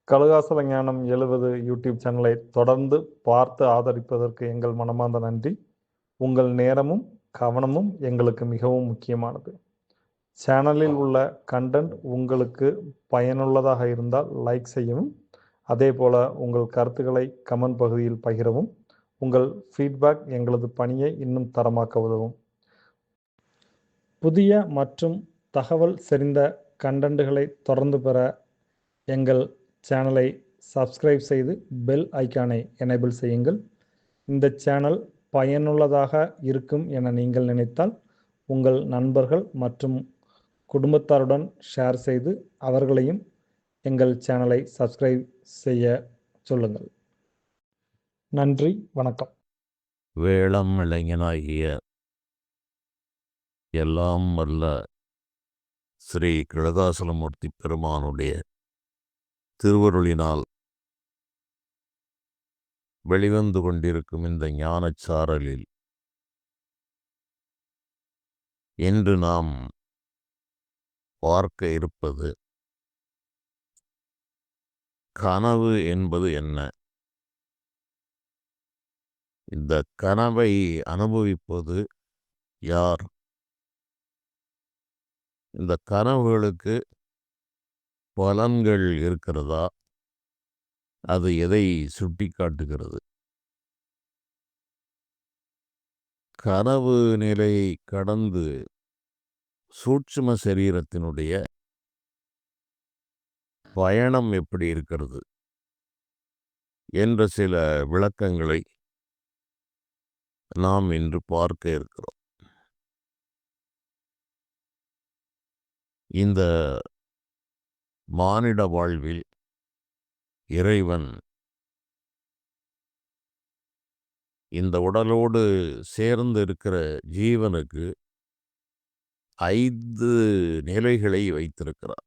கழுகாசல ஞானம் 70 யூடியூப் சேனலை தொடர்ந்து பார்த்து ஆதரிப்பதற்கு எங்கள் மனமார்ந்த நன்றி. உங்கள் நேரமும் கவனமும் எங்களுக்கு மிகவும் முக்கியமானது. சேனலில் உள்ள கண்டென்ட் உங்களுக்கு பயனுள்ளதாக இருந்தால் லைக் செய்யவும், அதேபோல உங்கள் கருத்துக்களை கமெண்ட் பகுதியில் பகிரவும். உங்கள் ஃபீட்பேக் எங்களது பணியை இன்னும் தரமாக்க உதவும். புதிய மற்றும் தகவல் செறிந்த கண்டென்ட்களை தொடர்ந்து பெற எங்கள் சேனலை சப்ஸ்கிரைப் செய்து பெல் ஐக்கானை எனேபிள் செய்யுங்கள். இந்த சேனல் பயனுள்ளதாக இருக்கும் என நீங்கள் நினைத்தால் உங்கள் நண்பர்கள் மற்றும் குடும்பத்தாருடன் ஷேர் செய்து அவர்களையும் எங்கள் சேனலை சப்ஸ்கிரைப் செய்ய சொல்லுங்கள். நன்றி, வணக்கம். வேளம் இளைஞனாகிய எல்லாம் வல்ல ஸ்ரீ கழுகாசலமூர்த்தி பெருமானுடைய திருவருளினால் வெளிவந்து கொண்டிருக்கும் இந்த ஞானச்சாரலில் இன்று நாம் பார்க்க இருப்பது கனவு என்பது என்ன? இந்த கனவை அனுபவிப்பது யார்? இந்த கனவுகளுக்கு பலன்கள் இருக்கிறதா? அது எதை சுட்டி காட்டுகிறது? கனவு நிலையை கடந்து சூட்சும சரீரத்தினுடைய பயணம் எப்படி இருக்கிறது என்ற சில விளக்கங்களை நாம் இன்று பார்க்க இருக்கிறோம். இந்த மானிட வாழ்வில் இறைவன் இந்த உடலோடு சேர்ந்து இருக்கிற ஜீவனுக்கு 5 நிலைகளை வைத்திருக்கிறார்.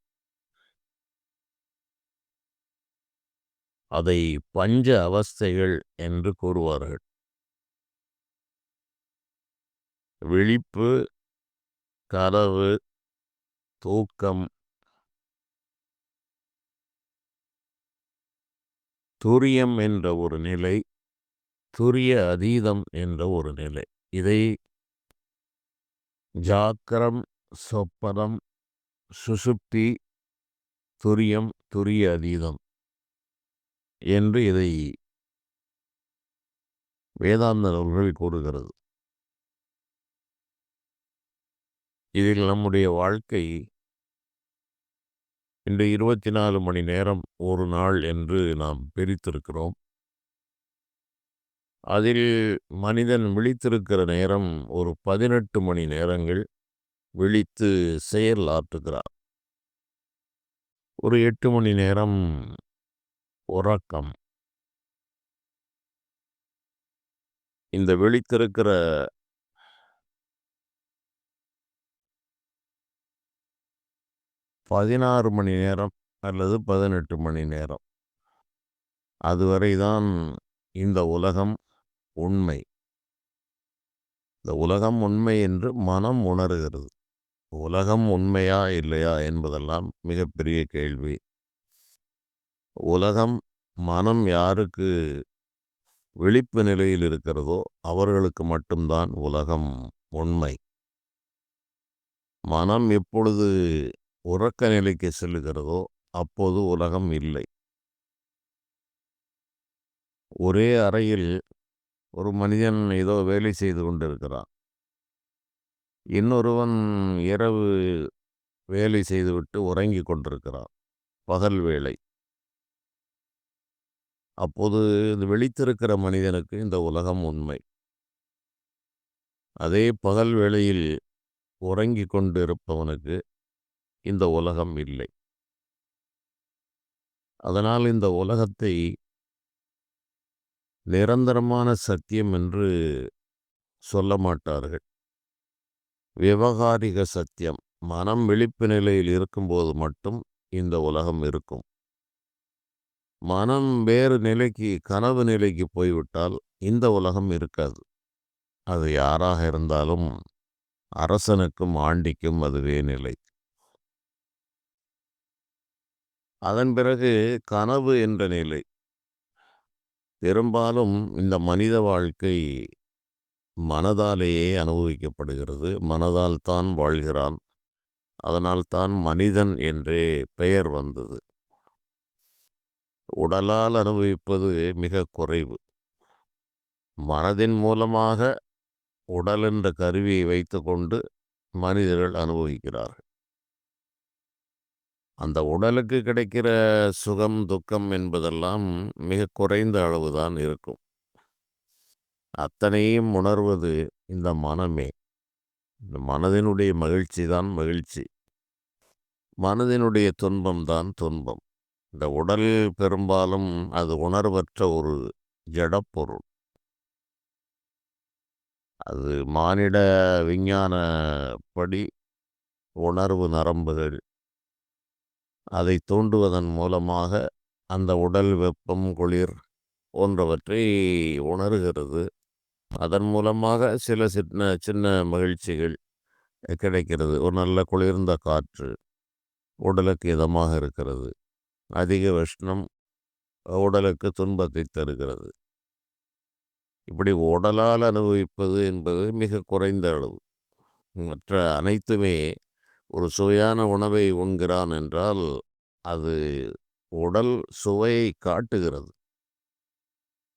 அதை பஞ்ச அவஸ்தைகள் என்று கூறுவார்கள். விழிப்பு, கனவு, தூக்கம், துரியம் என்ற ஒரு நிலை, துரிய அதீதம் என்ற ஒரு நிலை. இதை ஜாக்கிரம், சொப்பனம், சுசுப்தி, துரியம், துரிய அதீதம் என்று இதை வேதாந்த நூல்கள் கூறுகிறது. இதில் நம்முடைய வாழ்க்கை இன்று 24 மணி நேரம் ஒரு நாள் என்று நாம் பிரித்திருக்கிறோம். அதில் மனிதன் விழித்திருக்கிற நேரம் ஒரு 18 மணி நேரங்கள் விழித்து செயல் ஆற்றுகிறார். ஒரு 8 மணி நேரம் உறக்கம். இந்த விழித்திருக்கிற 16 மணி நேரம் அல்லது 18 மணி நேரம், அதுவரை தான் இந்த உலகம் உண்மை. இந்த உலகம் உண்மை என்று மனம் உணர்கிறது. உலகம் உண்மையா இல்லையா என்பதெல்லாம் மிகப்பெரிய கேள்வி. உலகம், மனம் யாருக்கு விழிப்பு நிலையில் இருக்கிறதோ அவர்களுக்கு மட்டும்தான் உலகம் உண்மை. மனம் எப்பொழுது உறக்க நிலைக்கு செல்லுகிறதோ அப்போது உலகம் இல்லை. ஒரே அறையில் ஒரு மனிதன் ஏதோ வேலை செய்து கொண்டிருக்கிறான். இன்னொருவன் இரவு வேலை செய்துவிட்டு உறங்கி கொண்டிருக்கிறான், பகல் வேளை. அப்போது இந்த விழித்திருக்கிற மனிதனுக்கு இந்த உலகம் உண்மை. அதே பகல் வேளையில் உறங்கி கொண்டிருப்பவனுக்கு இந்த உலகம் இல்லை. அதனால் இந்த உலகத்தை நிரந்தரமான சத்தியம் என்று சொல்ல மாட்டார்கள். விவகாரிக சத்தியம். மனம் விழிப்பு நிலையில் இருக்கும்போது மட்டும் இந்த உலகம் இருக்கும். மனம் வேறு நிலைக்கு, கனவு நிலைக்கு போய்விட்டால் இந்த உலகம் இருக்காது. அது யாராக இருந்தாலும் அரசனுக்கும் ஆண்டிக்கும் அதுவே நிலை. அதன் பிறகு கனவு என்ற நிலை. பெரும்பாலும் இந்த மனித வாழ்க்கை மனதாலேயே அனுபவிக்கப்படுகிறது. மனதால் தான் வாழ்கிறான். அதனால் தான் மனிதன் என்றே பெயர் வந்தது. உடலால் அனுபவிப்பது மிக குறைவு. மனதின் மூலமாக உடல் என்ற கருவியை வைத்துக்கொண்டு மனிதர்கள் அனுபவிக்கிறார்கள். அந்த உடலுக்கு கிடைக்கிற சுகம், துக்கம் என்பதெல்லாம் மிக குறைந்த அளவுதான் இருக்கும். அத்தனையும் உணர்வது இந்த மனமே. இந்த மனதினுடைய மகிழ்ச்சி தான் மகிழ்ச்சி. மனதினுடைய துன்பம் தான் துன்பம். இந்த உடல் பெரும்பாலும் அது உணர்வற்ற ஒரு ஜடப்பொருள். அது மானிட விஞ்ஞானப்படி உணர்வு நரம்புகள் அதை தூண்டுவதன் மூலமாக அந்த உடல் வெப்பம், குளிர் போன்றவற்றை உணர்கிறது. அதன் மூலமாக சில சின்ன சின்ன மகிழ்ச்சிகள் கிடைக்கிறது. ஒரு நல்ல குளிர்ந்த காற்று உடலுக்கு இதமாக இருக்கிறது. அதிக உஷ்ணம் உடலுக்கு துன்பத்தை தருகிறது. இப்படி உடலால் அனுபவிப்பது என்பது மிக குறைந்த அளவு. மற்ற அனைத்துமே ஒரு சுவையான உணவை உண்கிறான் என்றால் அது உடல் சுவையை காட்டுகிறது.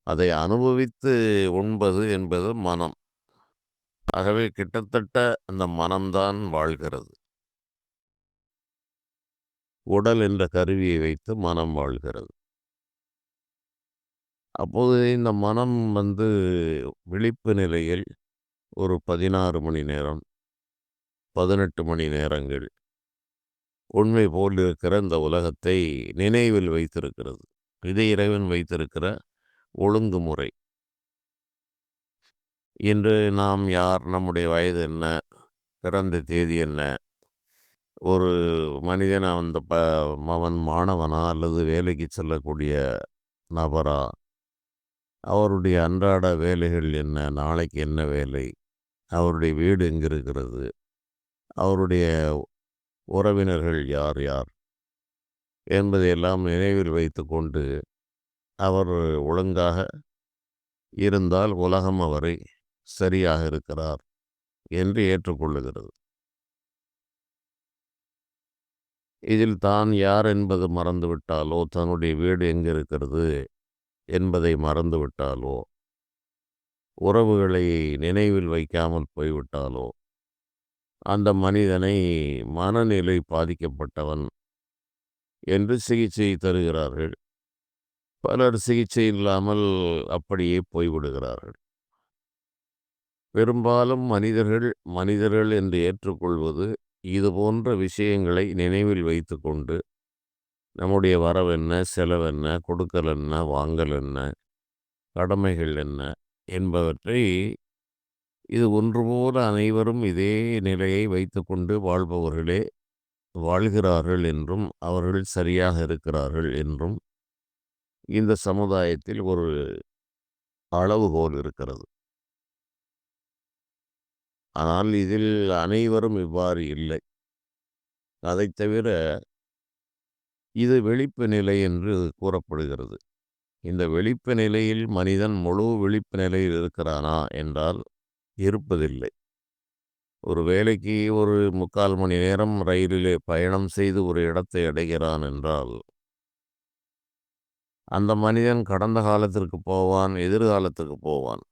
அதை அனுபவித்து உண்பது என்பது மனம். ஆகவே கிட்டத்தட்ட அந்த மனம்தான் வாழ்கிறது. உடல் என்ற கருவியை வைத்து மனம் வாழ்கிறது. அப்போது இந்த மனம் விழிப்பு நிலையில் ஒரு 16 மணி நேரம், 18 மணி நேரங்கள் உண்மை போல் இருக்கிற இந்த உலகத்தை நினைவில் வைத்திருக்கிறது. இது இறைவன் வைத்திருக்கிற ஒழுங்குமுறை. இன்று நாம் யார், நம்முடைய வயது என்ன, பிறந்த தேதி என்ன, ஒரு மனிதன் அவன் மாணவனா அல்லது வேலைக்கு செல்லக்கூடிய நபரா, அவருடைய அன்றாட வேலைகள் என்ன, நாளைக்கு என்ன வேலை, அவருடைய வீடு எங்கே இருக்கிறது, அவருடைய உறவினர்கள் யார் யார் என்பதையெல்லாம் நினைவில் வைத்து கொண்டு அவர் ஒழுங்காக இருந்தால் உலகம் அவரை சரியாக இருக்கிறார் என்று ஏற்றுக்கொள்ளுகிறது. இதில் தான் யார் என்பது மறந்துவிட்டாலோ, தன்னுடைய வீடு எங்கே இருக்கிறது என்பதை மறந்துவிட்டாலோ, உறவுகளை நினைவில் வைக்காமல் போய்விட்டாலோ, அந்த மனிதனை மனநிலை பாதிக்கப்பட்டவன் என்று சிகிச்சை தருகிறார்கள். பலர் சிகிச்சை இல்லாமல் அப்படியே போய்விடுகிறார்கள். பெரும்பாலும் மனிதர்கள் என்று ஏற்றுக்கொள்வது இது போன்ற விஷயங்களை நினைவில் வைத்துக்கொண்டு நம்முடைய வரவென்ன, செலவென்ன, கொடுக்கல் என்ன, வாங்கல் என்ன, கடமைகள் என்ன என்பவற்றை இது ஒன்று போல அனைவரும் இதே நிலையை வைத்துக்கொண்டு வாழ்பவர்களே வாழ்கிறார்கள் என்றும் அவர்கள் சரியாக இருக்கிறார்கள் என்றும் இந்த சமுதாயத்தில் ஒரு அளவுகோல் இருக்கிறது. ஆனால் இதில் அனைவரும் இவ்வாறு இல்லை. அதைத் தவிர இது விழிப்பு நிலை என்று கூறப்படுகிறது. இந்த விழிப்பு நிலையில் மனிதன் முழு விழிப்பு நிலையில் இருக்கிறானா என்றால் இருப்பதில்லை. ஒரு வேலைக்கு ஒரு 3/4 மணி நேரம் ரயிலிலே பயணம் செய்து ஒரு இடத்தை அடைகிறான் என்றால் அந்த மனிதன் கடந்த காலத்திற்கு போவான், எதிர்காலத்துக்கு போவான்.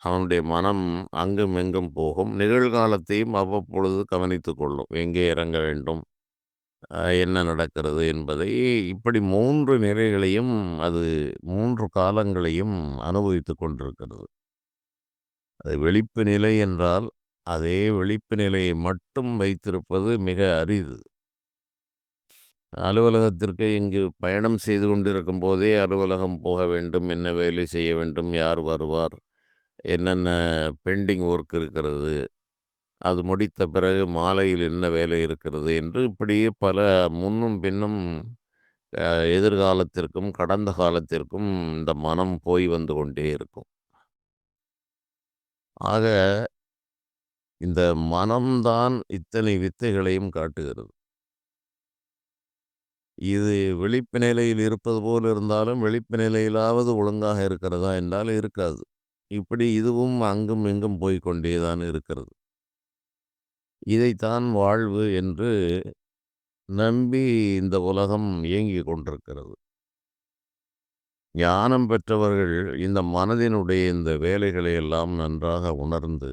அவனுடைய மனம் அங்கும் இங்கும் போகும். நிகழ்காலத்தையும் அவ்வப்பொழுது கவனித்துக் கொள்ளும். எங்கே இறங்க வேண்டும், என்ன நடக்கிறது என்பதை இப்படி 3 நிலைகளையும் அது 3 காலங்களையும் அனுபவித்துக் கொண்டிருக்கிறது. அது விழிப்பு நிலை என்றால் அதே விழிப்பு நிலையை மட்டும் வைத்திருப்பது மிக அரிது. அலுவலகத்திற்கு இங்கு பயணம் செய்து கொண்டிருக்கும் போதே அலுவலகம் போக வேண்டும், என்ன வேலை செய்ய வேண்டும், யார் வருவார், என்னென்ன பெண்டிங் ஒர்க் இருக்கிறது, அது முடித்த பிறகு மாலையில் என்ன வேலை இருக்கிறது என்று இப்படியே பல முன்னும் பின்னும் எதிர்காலத்திற்கும் கடந்த காலத்திற்கும் இந்த மனம் போய் வந்து கொண்டே இருக்கும். ஆக இந்த மனம்தான் இத்தனை வித்தைகளையும் காட்டுகிறது. இது விழிப்பு நிலையில் இருப்பது போல் இருந்தாலும் விழிப்பு நிலையிலாவது ஒழுங்காக இருக்கிறதா என்றால் இருக்காது. இப்படி இதுவும் அங்கும் இங்கும் போய்க் கொண்டே தான் இருக்கிறது. இதைத்தான் வாழ்வு என்று நம்பி இந்த உலகம் இயங்கிக் கொண்டிருக்கிறது. ஞானம் பெற்றவர்கள் இந்த மனதினுடைய இந்த வேலைகளை எல்லாம் நன்றாக உணர்ந்து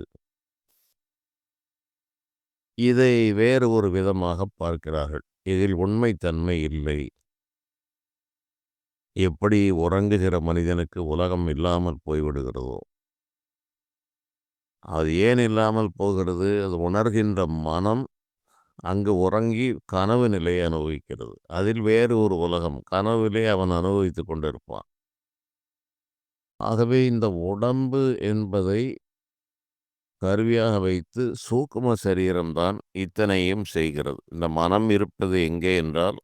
இதை வேறு ஒரு விதமாக பார்க்கிறார்கள். இதில் உண்மைத்தன்மை இல்லை. எப்படி உறங்குகிற மனிதனுக்கு உலகம் இல்லாமல் போய்விடுகிறதோ, அது ஏன் இல்லாமல் போகிறது? அது உணர்கின்ற மனம் அங்கு உறங்கி கனவு நிலையை அனுபவிக்கிறது. அதில் வேறு ஒரு உலகம். கனவிலே அவன் அனுபவித்துக் கொண்டிருப்பான். ஆகவே இந்த உடம்பு என்பதை கருவியாக வைத்து சூக்கும சரீரம்தான் இத்தனையும் செய்கிறது. இந்த மனம் இருப்பது எங்கே என்றால்,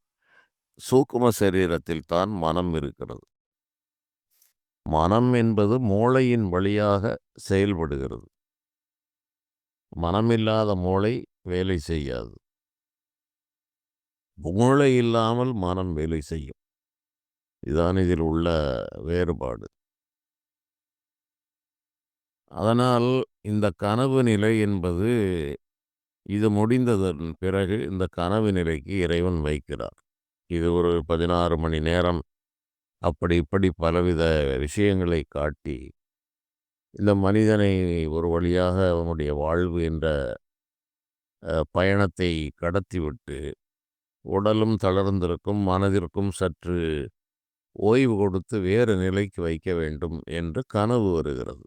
சூக்கும சரீரத்தில் தான் மனம் இருக்கிறது. மனம் என்பது மூளையின் வழியாக செயல்படுகிறது. மனமில்லாத மூளை வேலை செய்யாது. மூளை இல்லாமல் மனம் வேலை செய்யும். இதுதான் இதில் உள்ள வேறுபாடு. அதனால் இந்த கனவு நிலை என்பது இது முடிந்ததன் பிறகு இந்த கனவு நிலைக்கு இறைவன் வைக்கிறார். இது ஒரு 16 மணி நேரம் அப்படி இப்படி பலவித விஷயங்களை காட்டி இந்த மனிதனை ஒரு வழியாக அவனுடைய வாழ்வு என்ற பயணத்தை கடத்திவிட்டு உடலும் தளர்ந்திருக்கும், மனதிற்கும் சற்று ஓய்வு கொடுத்து வேறு நிலைக்கு வைக்க வேண்டும் என்று கனவு வருகிறது.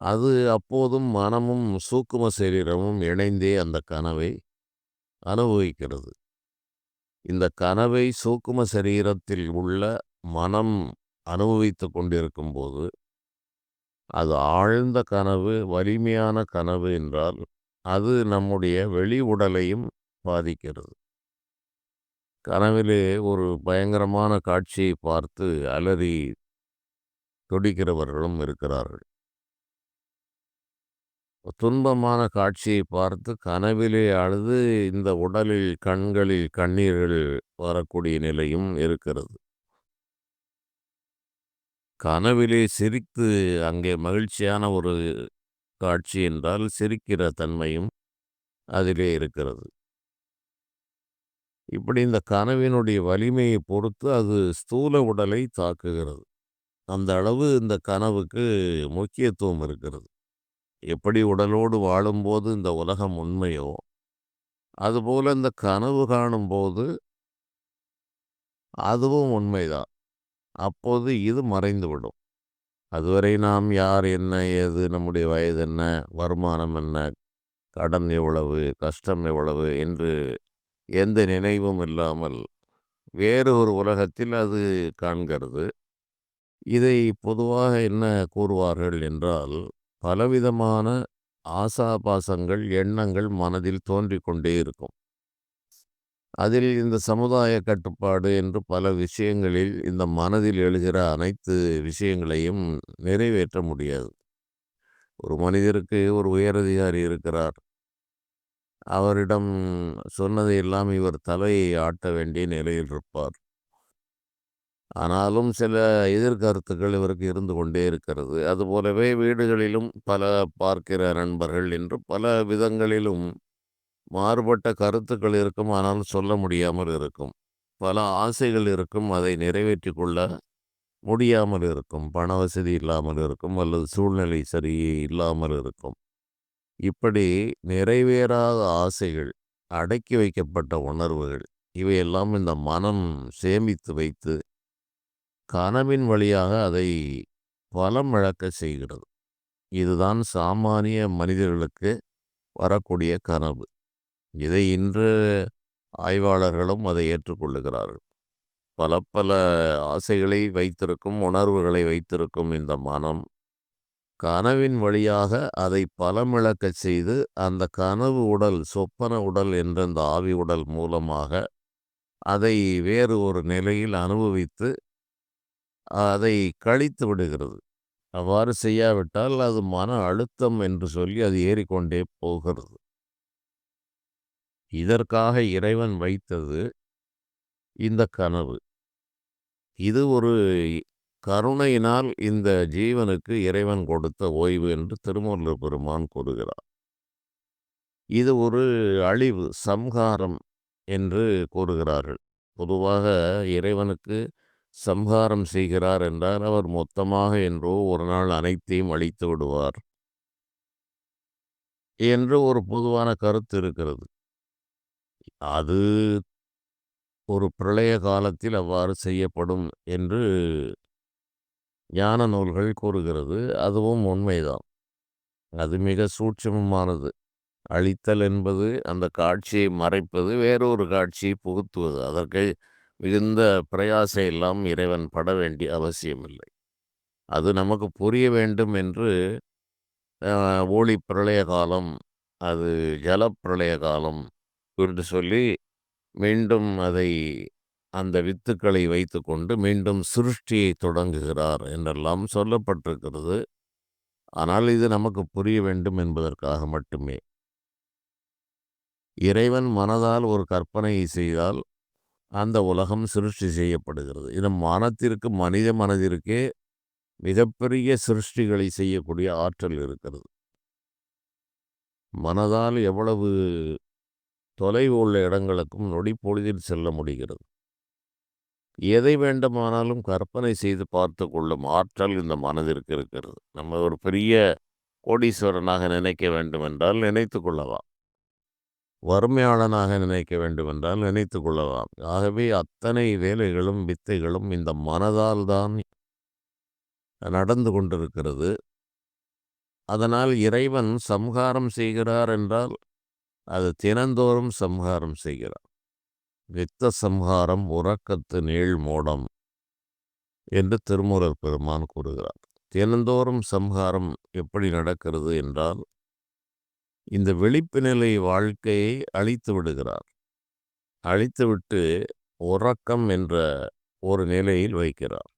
அது அப்போதும் மனமும் சூக்கும சரீரமும் இணைந்தே அந்த கனவை அனுபவிக்கிறது. இந்த கனவை சூக்கும சரீரத்தில் உள்ள மனம் அனுபவித்துக் கொண்டிருக்கும் போது அது ஆழ்ந்த கனவு, வலிமையான கனவு என்றால் அது நம்முடைய வெளி உடலையும் பாதிக்கிறது. கனவிலே ஒரு பயங்கரமான காட்சியை பார்த்து அலறி துடிக்கிறவர்களும் இருக்கிறார்கள். துன்பமான காட்சியை பார்த்து கனவிலே அழுது இந்த உடலில் கண்களில் கண்ணீர்கள் வரக்கூடிய நிலையும் இருக்கிறது. கனவிலே சிரித்து அங்கே மகிழ்ச்சியான ஒரு காட்சி என்றால் சிரிக்கிற தன்மையும் அதிலே இருக்கிறது. இப்படி இந்த கனவினுடைய வலிமையை பொறுத்து அது ஸ்தூல உடலை தாக்குகிறது. அந்த அளவு இந்த கனவுக்கு முக்கியத்துவம் இருக்கிறது. எப்படி உடலோடு வாழும்போது இந்த உலகம் உண்மையோ, அதுபோல இந்த கனவு காணும்போது அதுவும் உண்மைதான். அப்போது இது மறைந்துவிடும். அதுவரை நாம் யார், என்ன, ஏது, நம்முடைய வயது என்ன, வருமானம் என்ன, கடன் எவ்வளவு, கஷ்டம் எவ்வளவு என்று எந்த நினைவும் இல்லாமல் வேறு ஒரு உலகத்தில் அது காண்கிறது. இதை பொதுவாக என்ன கூறுவார்கள் என்றால், பலவிதமான ஆசாபாசங்கள், எண்ணங்கள் மனதில் தோன்றிக் கொண்டே இருக்கும். அதில் இந்த சமுதாய கட்டுப்பாடு என்று பல விஷயங்களில் இந்த மனதில் எழுகிற அனைத்து விஷயங்களையும் நிறைவேற்ற முடியாது. ஒரு மனிதருக்கு ஒரு உயரதிகாரி இருக்கிறார். அவரிடம் சொன்னதையெல்லாம் இவர் தலையை ஆட்ட வேண்டிய நிலையில் இருப்பார். ஆனாலும் சில எதிர்கருத்துக்கள் இவருக்கு இருந்து கொண்டே இருக்கிறது. அதுபோலவே வீடுகளிலும் பல பார்க்கிற நண்பர்கள் என்று பல விதங்களிலும் மாறுபட்ட கருத்துக்கள் இருக்கும். ஆனால் சொல்ல முடியாமல் இருக்கும். பல ஆசைகள் இருக்கும். அதை நிறைவேற்றிக் கொள்ள முடியாமல் இருக்கும். பண வசதி இல்லாமல் இருக்கும். அல்லது சூழ்நிலை சரி இல்லாமல் இருக்கும். இப்படி நிறைவேறாத ஆசைகள், அடக்கி வைக்கப்பட்ட உணர்வுகள், இவையெல்லாம் இந்த மனம் சேமித்து வைத்து கனவின் வழியாக அதை பலம் இழக்க செய்கிறது. இதுதான் சாமானிய மனிதர்களுக்கு வரக்கூடிய கனவு. இதை இன்று ஆய்வாளர்களும் அதை ஏற்றுக்கொள்ளுகிறார்கள். பல பல ஆசைகளை வைத்திருக்கும், உணர்வுகளை வைத்திருக்கும் இந்த மனம் கனவின் வழியாக அதை பலமிழக்கச் செய்து அந்த கனவு உடல், சொப்பன உடல் என்ற அந்த ஆவி உடல் மூலமாக அதை வேறு ஒரு நிலையில் அனுபவித்து அதை கழித்து விடுகிறது. அவ்வாறு செய்யாவிட்டால் அது மன அழுத்தம் என்று சொல்லி அது ஏறிக்கொண்டே போகிறது. இதற்காக இறைவன் வைத்தது இந்த கனவு. இது ஒரு கருணையினால் இந்த ஜீவனுக்கு இறைவன் கொடுத்த ஓய்வு என்று திருமூலர் பெருமான் கூறுகிறார். இது ஒரு அழிவு, சம்ஹாரம் என்று கூறுகிறார்கள். பொதுவாக இறைவனுக்கு சம்ஹாரம் செய்கிறார் என்றால் அவர் மொத்தமாக என்றோ ஒரு நாள் அனைத்தையும் அழித்து விடுவார் என்று ஒரு பொதுவான கருத்து இருக்கிறது. அது ஒரு பிரளய காலத்தில் அவ்வாறு செய்யப்படும் என்று ஞான நூல்கள் கூறுகிறது. அதுவும் உண்மைதான். அது மிக சூட்சுமமானது. அழித்தல் என்பது அந்த காட்சியை மறைப்பது, வேறொரு காட்சியை புகுத்துவது. அதற்கு மிகுந்த பிரயாசை எல்லாம் இறைவன் பட வேண்டிய அவசியமில்லை. அது நமக்கு புரிய வேண்டும் என்று ஊழி பிரளய காலம், அது ஜலப்பிரளய காலம் என்று சொல்லி மீண்டும் அந்த வித்துக்களை வைத்துக்கொண்டு மீண்டும் சிருஷ்டியை தொடங்குகிறார் என்றெல்லாம் சொல்லப்பட்டிருக்கிறது. ஆனால் இது நமக்கு புரிய வேண்டும் என்பதற்காக மட்டுமே. இறைவன் மனதால் ஒரு கற்பனையை செய்தால் அந்த உலகம் சிருஷ்டி செய்யப்படுகிறது. இது மனித மனதிற்கே மிகப்பெரிய சிருஷ்டிகளை செய்யக்கூடிய ஆற்றல் இருக்கிறது. மனதால் எவ்வளவு தொலைவு உள்ள இடங்களுக்கும் நொடி பொழுதில் செல்ல முடிகிறது. எதை வேண்டுமானாலும் கற்பனை செய்து பார்த்து கொள்ளும் ஆற்றல் இந்த மனதிற்கு இருக்கிறது. நம்ம ஒரு பெரிய கோடீஸ்வரனாக நினைக்க வேண்டுமென்றால் நினைத்து கொள்ளலாம். வறுமையாளனாக நினைக்க வேண்டுமென்றால் நினைத்து கொள்ளலாம். ஆகவே அத்தனை வேலைகளும் வித்தைகளும் இந்த மனதால் தான் நடந்து கொண்டிருக்கிறது. அதனால் இறைவன் சம்ஹாரம் செய்கிறார் என்றால் அது தினந்தோறும் சம்ஹாரம் செய்கிறார். நித்த சம்ஹாரம் உறக்கத்து நீள் மோடம் என்று திருமூலர் பெருமான் கூறுகிறார். தினந்தோறும் சம்ஹாரம் எப்படி நடக்கிறது என்றால் இந்த விழிப்பு நிலை வாழ்க்கையை அழித்து விடுகிறார். அழித்துவிட்டு உறக்கம் என்ற ஒரு நிலையில் வைக்கிறார்.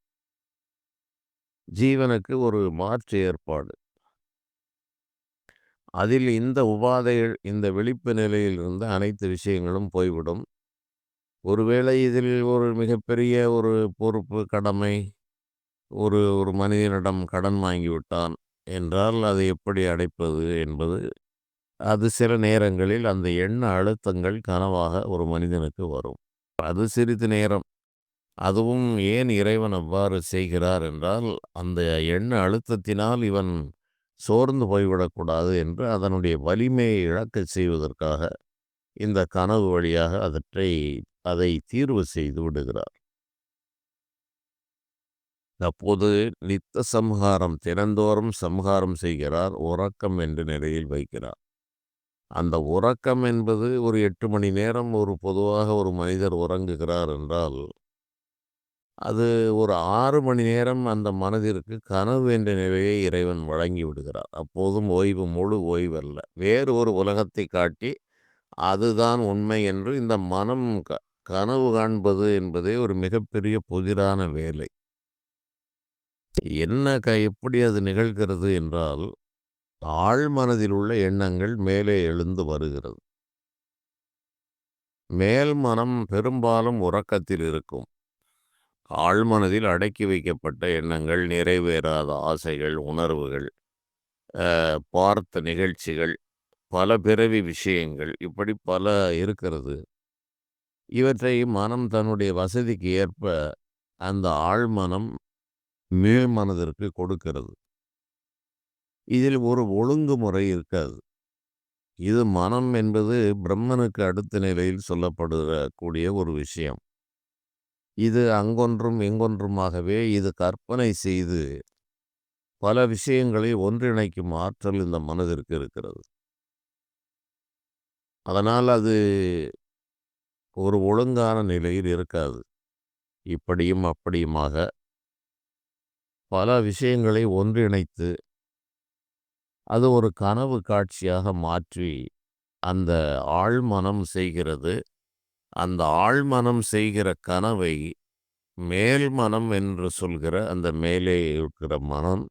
ஜீவனுக்கு ஒரு மாற்று ஏற்பாடு. அதில் இந்த உபாதைகள், இந்த விழிப்பு நிலையில் இருந்த அனைத்து விஷயங்களும் போய்விடும். ஒருவேளை இதில் ஒரு மிகப்பெரிய ஒரு பொறுப்பு, கடமை, ஒரு ஒரு மனிதனிடம் கடன் வாங்கிவிட்டான் என்றால் அதை எப்படி அடைப்பது என்பது, அது சில நேரங்களில் அந்த எண்ண அழுத்தங்கள் கனவாக ஒரு மனிதனுக்கு வரும். அது சிறிது நேரம். அதுவும் ஏன் இறைவன் அவ்வாறு செய்கிறார் என்றால் அந்த எண்ண அழுத்தத்தினால் இவன் சோர்ந்து போய்விடக்கூடாது என்று அதனுடைய வலிமையை இழக்கச் செய்வதற்காக இந்த கனவு வழியாக அதை தீர்வு செய்து விடுகிறார். அப்போது நித்த சம்ஹாரம், தினந்தோறும் சம்ஹாரம் செய்கிறார். உறக்கம் என்ற நிலையில் வைக்கிறார். அந்த உறக்கம் என்பது ஒரு 8 மணி நேரம் பொதுவாக ஒரு மனிதர் உறங்குகிறார் என்றால் அது ஒரு 6 மணி நேரம் அந்த மனதிற்கு கனவு என்ற நிலையை இறைவன் வழங்கி விடுகிறார். அப்போதும் ஓய்வு, முழு ஓய்வல்ல. வேறு ஒரு உலகத்தை காட்டி அதுதான் உண்மை என்று இந்த மனம் கனவு காண்பது என்பதே ஒரு மிகப்பெரிய புதிரான வேலை. எப்படி அது நிகழ்கிறது என்றால் ஆழ்மனதில் உள்ள எண்ணங்கள் மேலே எழுந்து வருகிறது. மேல் மனம் பெரும்பாலும் உறக்கத்தில் இருக்கும். ஆழ்மனதில் அடக்கி வைக்கப்பட்ட எண்ணங்கள், நிறைவேறாத ஆசைகள், உணர்வுகள், பார்த்த நிகழ்ச்சிகள், பல பிறவி விஷயங்கள், இப்படி பல இருக்கிறது. இவற்றை மனம் தன்னுடைய வசதிக்கு ஏற்ப அந்த ஆழ்மனம் மேல் மனதிற்கு கொடுக்கிறது. இதில் ஒரு ஒழுங்குமுறை இருக்காது. இது மனம் என்பது பிரம்மனுக்கு அடுத்த நிலையில் சொல்லப்படக்கூடிய ஒரு விஷயம். இது அங்கொன்றும் இங்கொன்றுமாகவே இது கற்பனை செய்து பல விஷயங்களை ஒன்றிணைக்கும் ஆற்றல் இந்த மனதிற்கு இருக்கிறது. அதனால் அது ஒரு ஒழுங்கான நிலையில் இருக்காது. இப்படியும் அப்படியுமாக பல விஷயங்களை ஒன்றிணைத்து அது ஒரு கனவு காட்சியாக மாற்றி அந்த ஆழ்மனம் செய்கிறது. அந்த ஆழ்மனம் செய்கிற கனவை மேல் மனம் என்று சொல்கிற அந்த மேலே இருக்கிற மனம்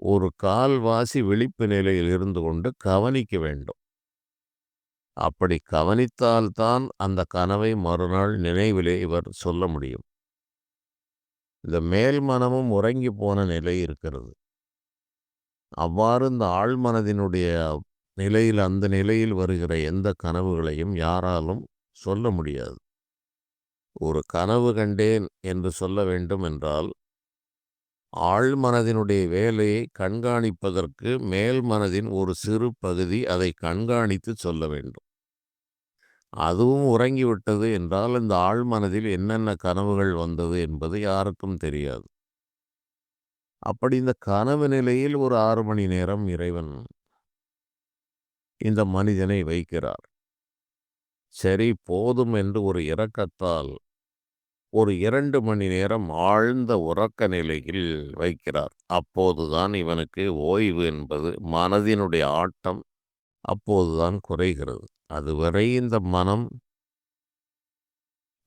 ஒரு கால்வாசி விழிப்பு நிலையில் இருந்து கொண்டு கவனிக்க வேண்டும். அப்படி கவனித்தால்தான் அந்த கனவை மறுநாள் நினைவிலே இவர் சொல்ல முடியும். இந்த மேல் மனமும் உறங்கி போன நிலை இருக்கிறது. அவ்வாறு இந்த ஆழ்மனதினுடைய நிலையில், அந்த நிலையில் வருகிற எந்த கனவுகளையும் யாராலும் சொல்ல முடியாது. ஒரு கனவு கண்டேன் என்று சொல்ல வேண்டும் என்றால், ஆழ்மனதினுடைய வேலையை கண்காணிப்பதற்கு மேல் மனதின் ஒரு சிறு பகுதி அதை கண்காணித்து சொல்ல வேண்டும். அதுவும் உறங்கிவிட்டது என்றால், இந்த ஆழ்மனதில் என்னென்ன கனவுகள் வந்தது என்பது யாருக்கும் தெரியாது. அப்படி இந்த கனவு நிலையில் ஒரு 6 மணி நேரம் இறைவன் இந்த மனிதனை வைக்கிறார். சரி போதும் என்று ஒரு இரக்கத்தால் ஒரு 2 மணி நேரம் ஆழ்ந்த உறக்க நிலையில் வைக்கிறார். அப்போதுதான் இவனுக்கு ஓய்வு என்பது, மனதினுடைய ஆட்டம் அப்போதுதான் குறைகிறது. அதுவரை இந்த மனம்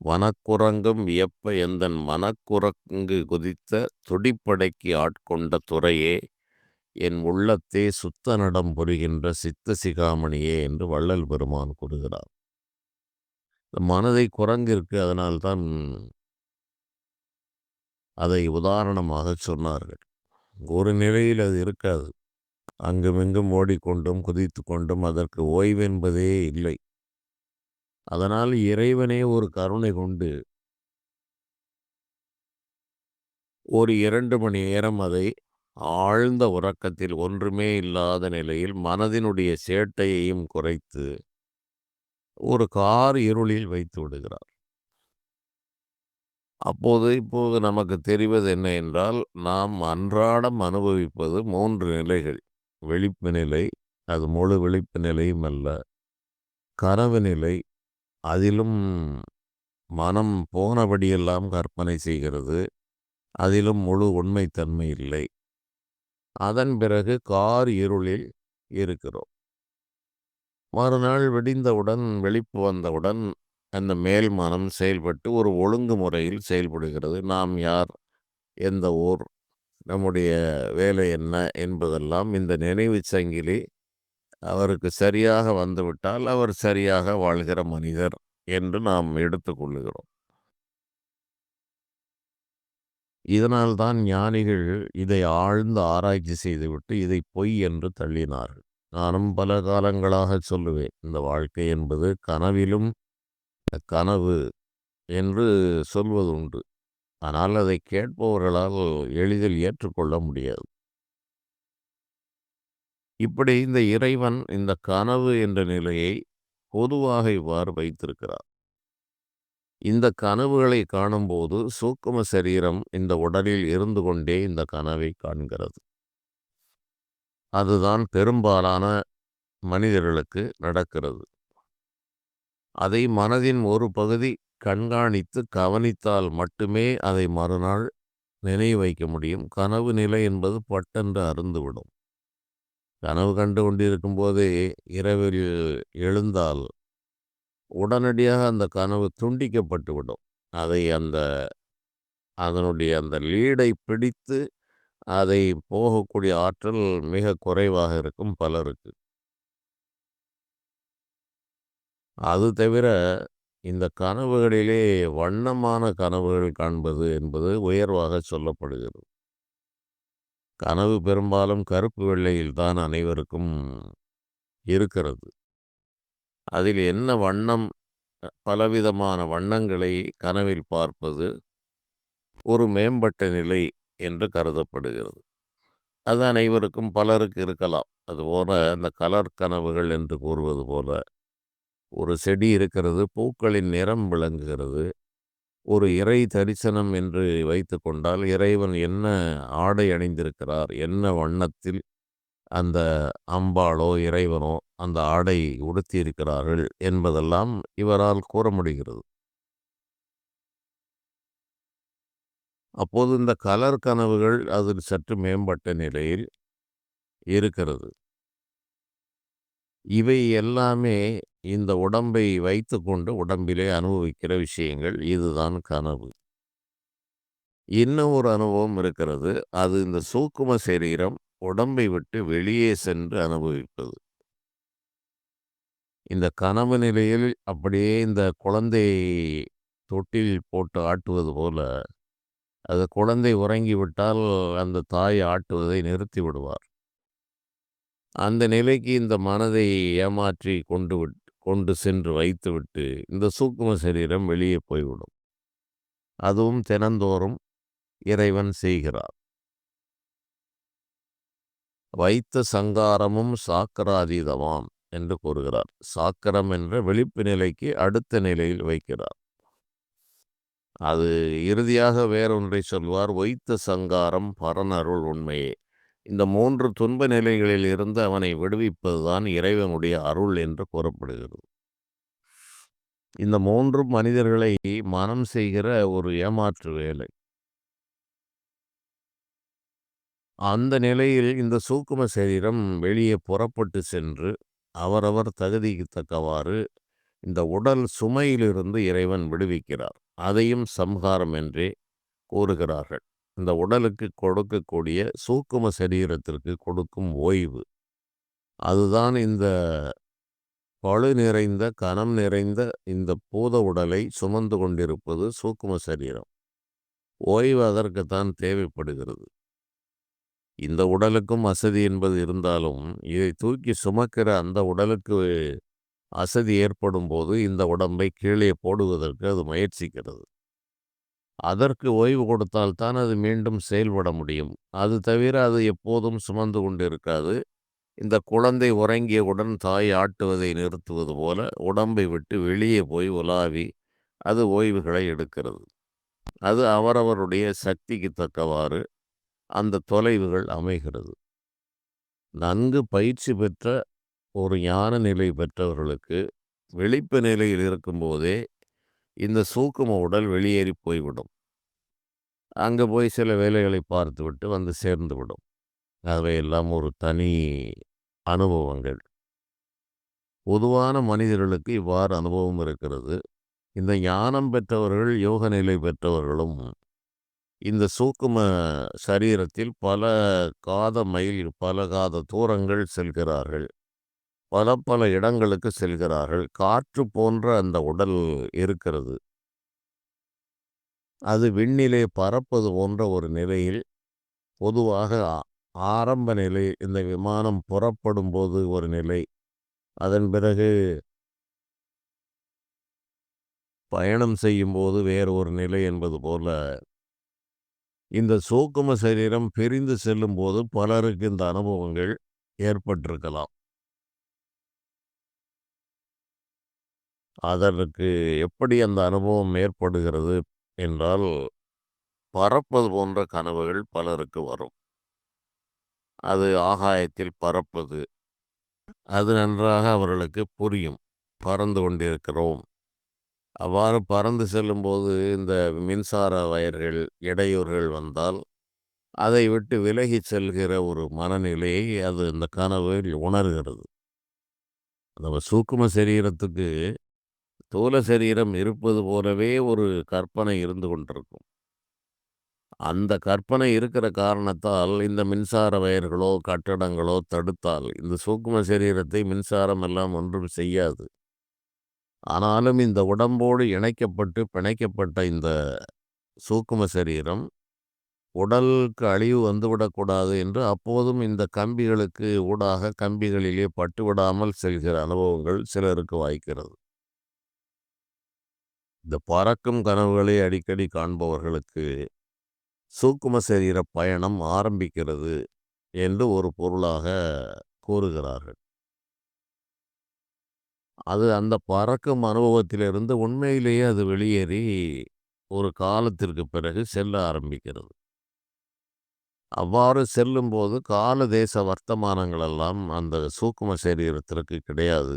வனக்குரங்கும் வியப்ப எந்தன் மனக்குரங்கு குதித்த துடிப்படைக்கு ஆட்கொண்ட துறையே, என் உள்ளத்தே சுத்த நடம் புரிகின்ற சித்த சிகாமணியே என்று வள்ளல் பெருமான் கூறுகிறார். இந்த மனதை குரங்கிற்கு அதனால்தான் அதை உதாரணமாக சொன்னார்கள். ஒரு நிலையில் அது இருக்காது. அங்குமிங்கும் ஓடிக்கொண்டும் குதித்து கொண்டும் அதற்கு ஓய்வென்பதே இல்லை. அதனால் இறைவனே ஒரு கருணை கொண்டு ஒரு 2 மணி நேரம் அதை ஆழ்ந்த உறக்கத்தில், ஒன்றுமே இல்லாத நிலையில் மனதினுடைய சேட்டையையும் குறைத்து ஒரு கார் இருளில் வைத்து விடுகிறார். இப்போது நமக்கு தெரிவது என்ன என்றால், நாம் அன்றாடம் அனுபவிப்பது 3 நிலைகள். விழிப்பு நிலை, அது முழு விழிப்பு நிலையும் அல்ல. கனவு நிலை, அதிலும் மனம் போனபடியெல்லாம் கற்பனை செய்கிறது. அதிலும் முழு உண்மைத்தன்மை இல்லை. அதன் பிறகு கார் இருளில் இருக்கிறோம். மறுநாள் விடிந்தவுடன், விழிப்பு வந்தவுடன் அந்த மேல் மனம் செயல்பட்டு ஒரு ஒழுங்குமுறையில் செயல்படுகிறது. நாம் யார், எந்த ஊர், நம்முடைய வேலை என்ன என்பதெல்லாம் இந்த நினைவுச் சங்கிலி அவருக்கு சரியாக வந்துவிட்டால், அவர் சரியாக வாழ்கிற மனிதர் என்று நாம் எடுத்துக்கொள்ளுகிறோம். இதனால்தான் ஞானிகள் இதை ஆழ்ந்து ஆராய்ச்சி செய்துவிட்டு இதை பொய் என்று தள்ளினார்கள். நானும் பல காலங்களாகச் சொல்லுவேன், இந்த வாழ்க்கை என்பது கனவிலும் கனவு என்று சொல்வதுண்டு. ஆனால் அதை கேட்பவர்களால் எளிதில் ஏற்றுக்கொள்ள முடியாது. இப்படி இந்த இறைவன் இந்த கனவு என்ற நிலையை பொதுவாக இவ்வாறு வைத்திருக்கிறார். இந்த கனவுகளை காணும்போது சூக்கும சரீரம் இந்த உடலில் இருந்து கொண்டே இந்த கனவை காண்கிறது. அதுதான் பெரும்பாலான மனிதர்களுக்கு நடக்கிறது. அதை மனதின் ஒரு பகுதி கண்காணித்து கவனித்தால் மட்டுமே அதை மறுநாள் நினைவு வைக்க முடியும். கனவு நிலை என்பது பட்டென்று அருந்துவிடும். கனவு கண்டு கொண்டிருக்கும் போதே இரவில் எழுந்தால் உடனடியாக அந்த கனவு துண்டிக்கப்பட்டுவிடும். அதை அதனுடைய அந்த லீடை பிடித்து அதை போகக்கூடிய ஆற்றல் மிக குறைவாக இருக்கும் பலருக்கு. அது தவிர இந்த கனவுகளிலே வண்ணமான கனவுகள் காண்பது என்பது உயர்வாக சொல்லப்படுகிறது. கனவு பெரும்பாலும் கருப்பு வெள்ளையில் தான் அனைவருக்கும் இருக்கிறது. அதில் என்ன வண்ணம், பலவிதமான வண்ணங்களை கனவில் பார்ப்பது ஒரு மேம்பட்ட நிலை என்று கருதப்படுகிறது. அது அனைவருக்கும் பலருக்கு இருக்கலாம். அதுபோல அந்த கலர் கனவுகள் என்று கூறுவது போல, ஒரு செடி இருக்கிறது, பூக்களின் நிறம் விளங்குகிறது. ஒரு இறை தரிசனம் என்று வைத்து கொண்டால், இறைவன் என்ன ஆடை அணிந்திருக்கிறார், என்ன வண்ணத்தில் அந்த அம்பாளோ இறைவனோ அந்த ஆடை உடுத்தியிருக்கிறார்கள் என்பதெல்லாம் இவரால் கூற முடிகிறது. அப்போது இந்த கலர் கனவுகள் அதில் சற்று மேம்பட்ட நிலையில் இருக்கிறது. இவை எல்லாமே இந்த உடம்பை வைத்துக்கொண்டு உடம்பிலே அனுபவிக்கிற விஷயங்கள். இதுதான் கனவு. இன்னும் ஒரு அனுபவம் இருக்கிறது. அது இந்த சூக்கும சரீரம் உடம்பை விட்டு வெளியே சென்று அனுபவிப்பது. இந்த கனவு நிலையில் அப்படியே இந்த குழந்தையை தொட்டிலில் போட்டு ஆட்டுவது போல, அது குழந்தை உறங்கிவிட்டால் அந்த தாய் ஆட்டுவதை நிறுத்தி விடுவார். அந்த நிலைக்கு இந்த மனதை ஏமாற்றி கொண்டு சென்று வைத்துவிட்டு, இந்த சூக்கும சரீரம் வெளியே போய்விடும். அதுவும் தினந்தோறும் இறைவன் செய்கிறார். வைத்த சங்காரமும் சாக்கராதீதமாம் என்று கூறுகிறார். சாக்கரம் என்ற விழிப்பு நிலைக்கு அடுத்த நிலையில் வைக்கிறார். அது இறுதியாக வேறொன்றை சொல்வார். வைத்த சங்காரம் பரனருள் உண்மையே. இந்த 3 துன்ப நிலைகளில் இருந்து அவனை விடுவிப்பதுதான் இறைவனுடைய அருள் என்று கூறப்படுகிறது. இந்த 3ம் மனிதர்களை மனம் செய்கிற ஒரு ஏமாற்று வேலை. அந்த நிலையில் இந்த சூக்கும சரீரம் வெளியே புறப்பட்டு சென்று அவரவர் தகுதிக்கு தக்கவாறு இந்த உடல் சுமையிலிருந்து இறைவன் விடுவிக்கிறார். அதையும் சம்ஹாரம் என்றே கூறுகிறார்கள். இந்த உடலுக்கு கொடுக்கக்கூடிய சூக்கும சரீரத்திற்கு கொடுக்கும் ஓய்வு. அதுதான் இந்த பளு நிறைந்த கனம் நிறைந்த இந்த பூத உடலை சுமந்து கொண்டிருப்பது சூக்கும சரீரம். ஓய்வு அதற்குத்தான் தேவைப்படுகிறது. இந்த உடலுக்கும் அசதி என்பது இருந்தாலும் இதை தூக்கி சுமக்கிற அந்த உடலுக்கு அசதி ஏற்படும் போது இந்த உடம்பை கீழே போடுவதற்கு அது முயற்சிக்கிறது. அதற்கு ஓய்வு கொடுத்தால்தான் அது மீண்டும் செயல்பட முடியும். அது தவிர அது எப்போதும் சுமந்து கொண்டிருக்காது. இந்த குழந்தை உறங்கியவுடன் தாய் ஆட்டுவதை நிறுத்துவது போல உடம்பை விட்டு வெளியே போய் உலாவி அது ஓய்வுகளை எடுக்கிறது. அது அவரவருடைய சக்திக்கு தக்கவாறு அந்த தொலைவுகள் அமைகிறது. நன்கு பயிற்சி பெற்ற ஒரு ஞான நிலை பெற்றவர்களுக்கு விழிப்பு நிலையில் இருக்கும்போதே இந்த சூக்கும உடல் வெளியேறி போய்விடும். அங்கே போய் சில வேலைகளை பார்த்துவிட்டு வந்து சேர்ந்து விடும். அவையெல்லாம் ஒரு தனி அனுபவங்கள். பொதுவான மனிதர்களுக்கு இவ்வாறு அனுபவம் இருக்கிறது. இந்த ஞானம் பெற்றவர்கள், யோக நிலை பெற்றவர்களும் இந்த சூக்கும சரீரத்தில் பல காத மைல், பல காத தூரங்கள் செல்கிறார்கள். பல பல இடங்களுக்கு செல்கிறார்கள். காற்று போன்ற அந்த உடல் இருக்கிறது. அது விண்ணிலே பறப்பது போன்ற ஒரு நிலையில் பொதுவாக ஆரம்ப நிலை இந்த விமானம் புறப்படும் போது ஒரு நிலை, அதன் பிறகு பயணம் செய்யும்போது வேறு ஒரு நிலை என்பது போல இந்த சூக்கும சரீரம் பிரிந்து செல்லும்போது பலருக்கு இந்த அனுபவங்கள் ஏற்பட்டிருக்கலாம். அதற்கு எப்படி அந்த அனுபவம் ஏற்படுகிறது என்றால், பறப்பது போன்ற கனவுகள் பலருக்கு வரும். அது ஆகாயத்தில் பறப்பது. அது நன்றாக அவர்களுக்கு புரியும். பறந்து கொண்டிருக்கிறோம். அவ்வாறு பறந்து செல்லும்போது இந்த மின்சார வயர்கள், இடையூறுகள் வந்தால், அதை விட்டு விலகிச் செல்கிற ஒரு மனநிலையை அது அந்த கனவில் உணர்கிறது. நம்ம சூக்கும சரீரத்துக்கு ஸ்தூல சரீரம் இருப்பது போலவே ஒரு கற்பனை இருந்து கொண்டிருக்கும். அந்த கற்பனை இருக்கிற காரணத்தால் இந்த மின்சார வயர்களோ, கட்டடங்களோ தடுத்தால் இந்த சூக்கும சரீரத்தை மின்சாரம் எல்லாம் ஒன்றும் செய்யாது. ஆனாலும் இந்த உடம்போடு இணைக்கப்பட்டு, பிணைக்கப்பட்ட இந்த சூக்கும சரீரம் உடலுக்கு அழிவு வந்துவிடக்கூடாது என்று அப்போதும் இந்த கம்பிகளுக்கு ஊடாக கம்பிகளிலே பட்டுவிடாமல் செல்கிற அனுபவங்கள் சிலருக்கு வாய்க்கிறது. இந்த பறக்கும் கனவுகளை அடிக்கடி காண்பவர்களுக்கு சூக்கும சரீர பயணம் ஆரம்பிக்கிறது என்று ஒரு பொருளாக கூறுகிறார்கள். அது அந்த பறக்கும் அனுபவத்திலிருந்து உண்மையிலேயே அது வெளியேறி ஒரு காலத்திற்கு பிறகு செல்ல ஆரம்பிக்கிறது. அவ்வாறு செல்லும்போது கால தேச வர்த்தமானங்கள் எல்லாம் அந்த சூக்கும சரீரத்திற்கு கிடையாது.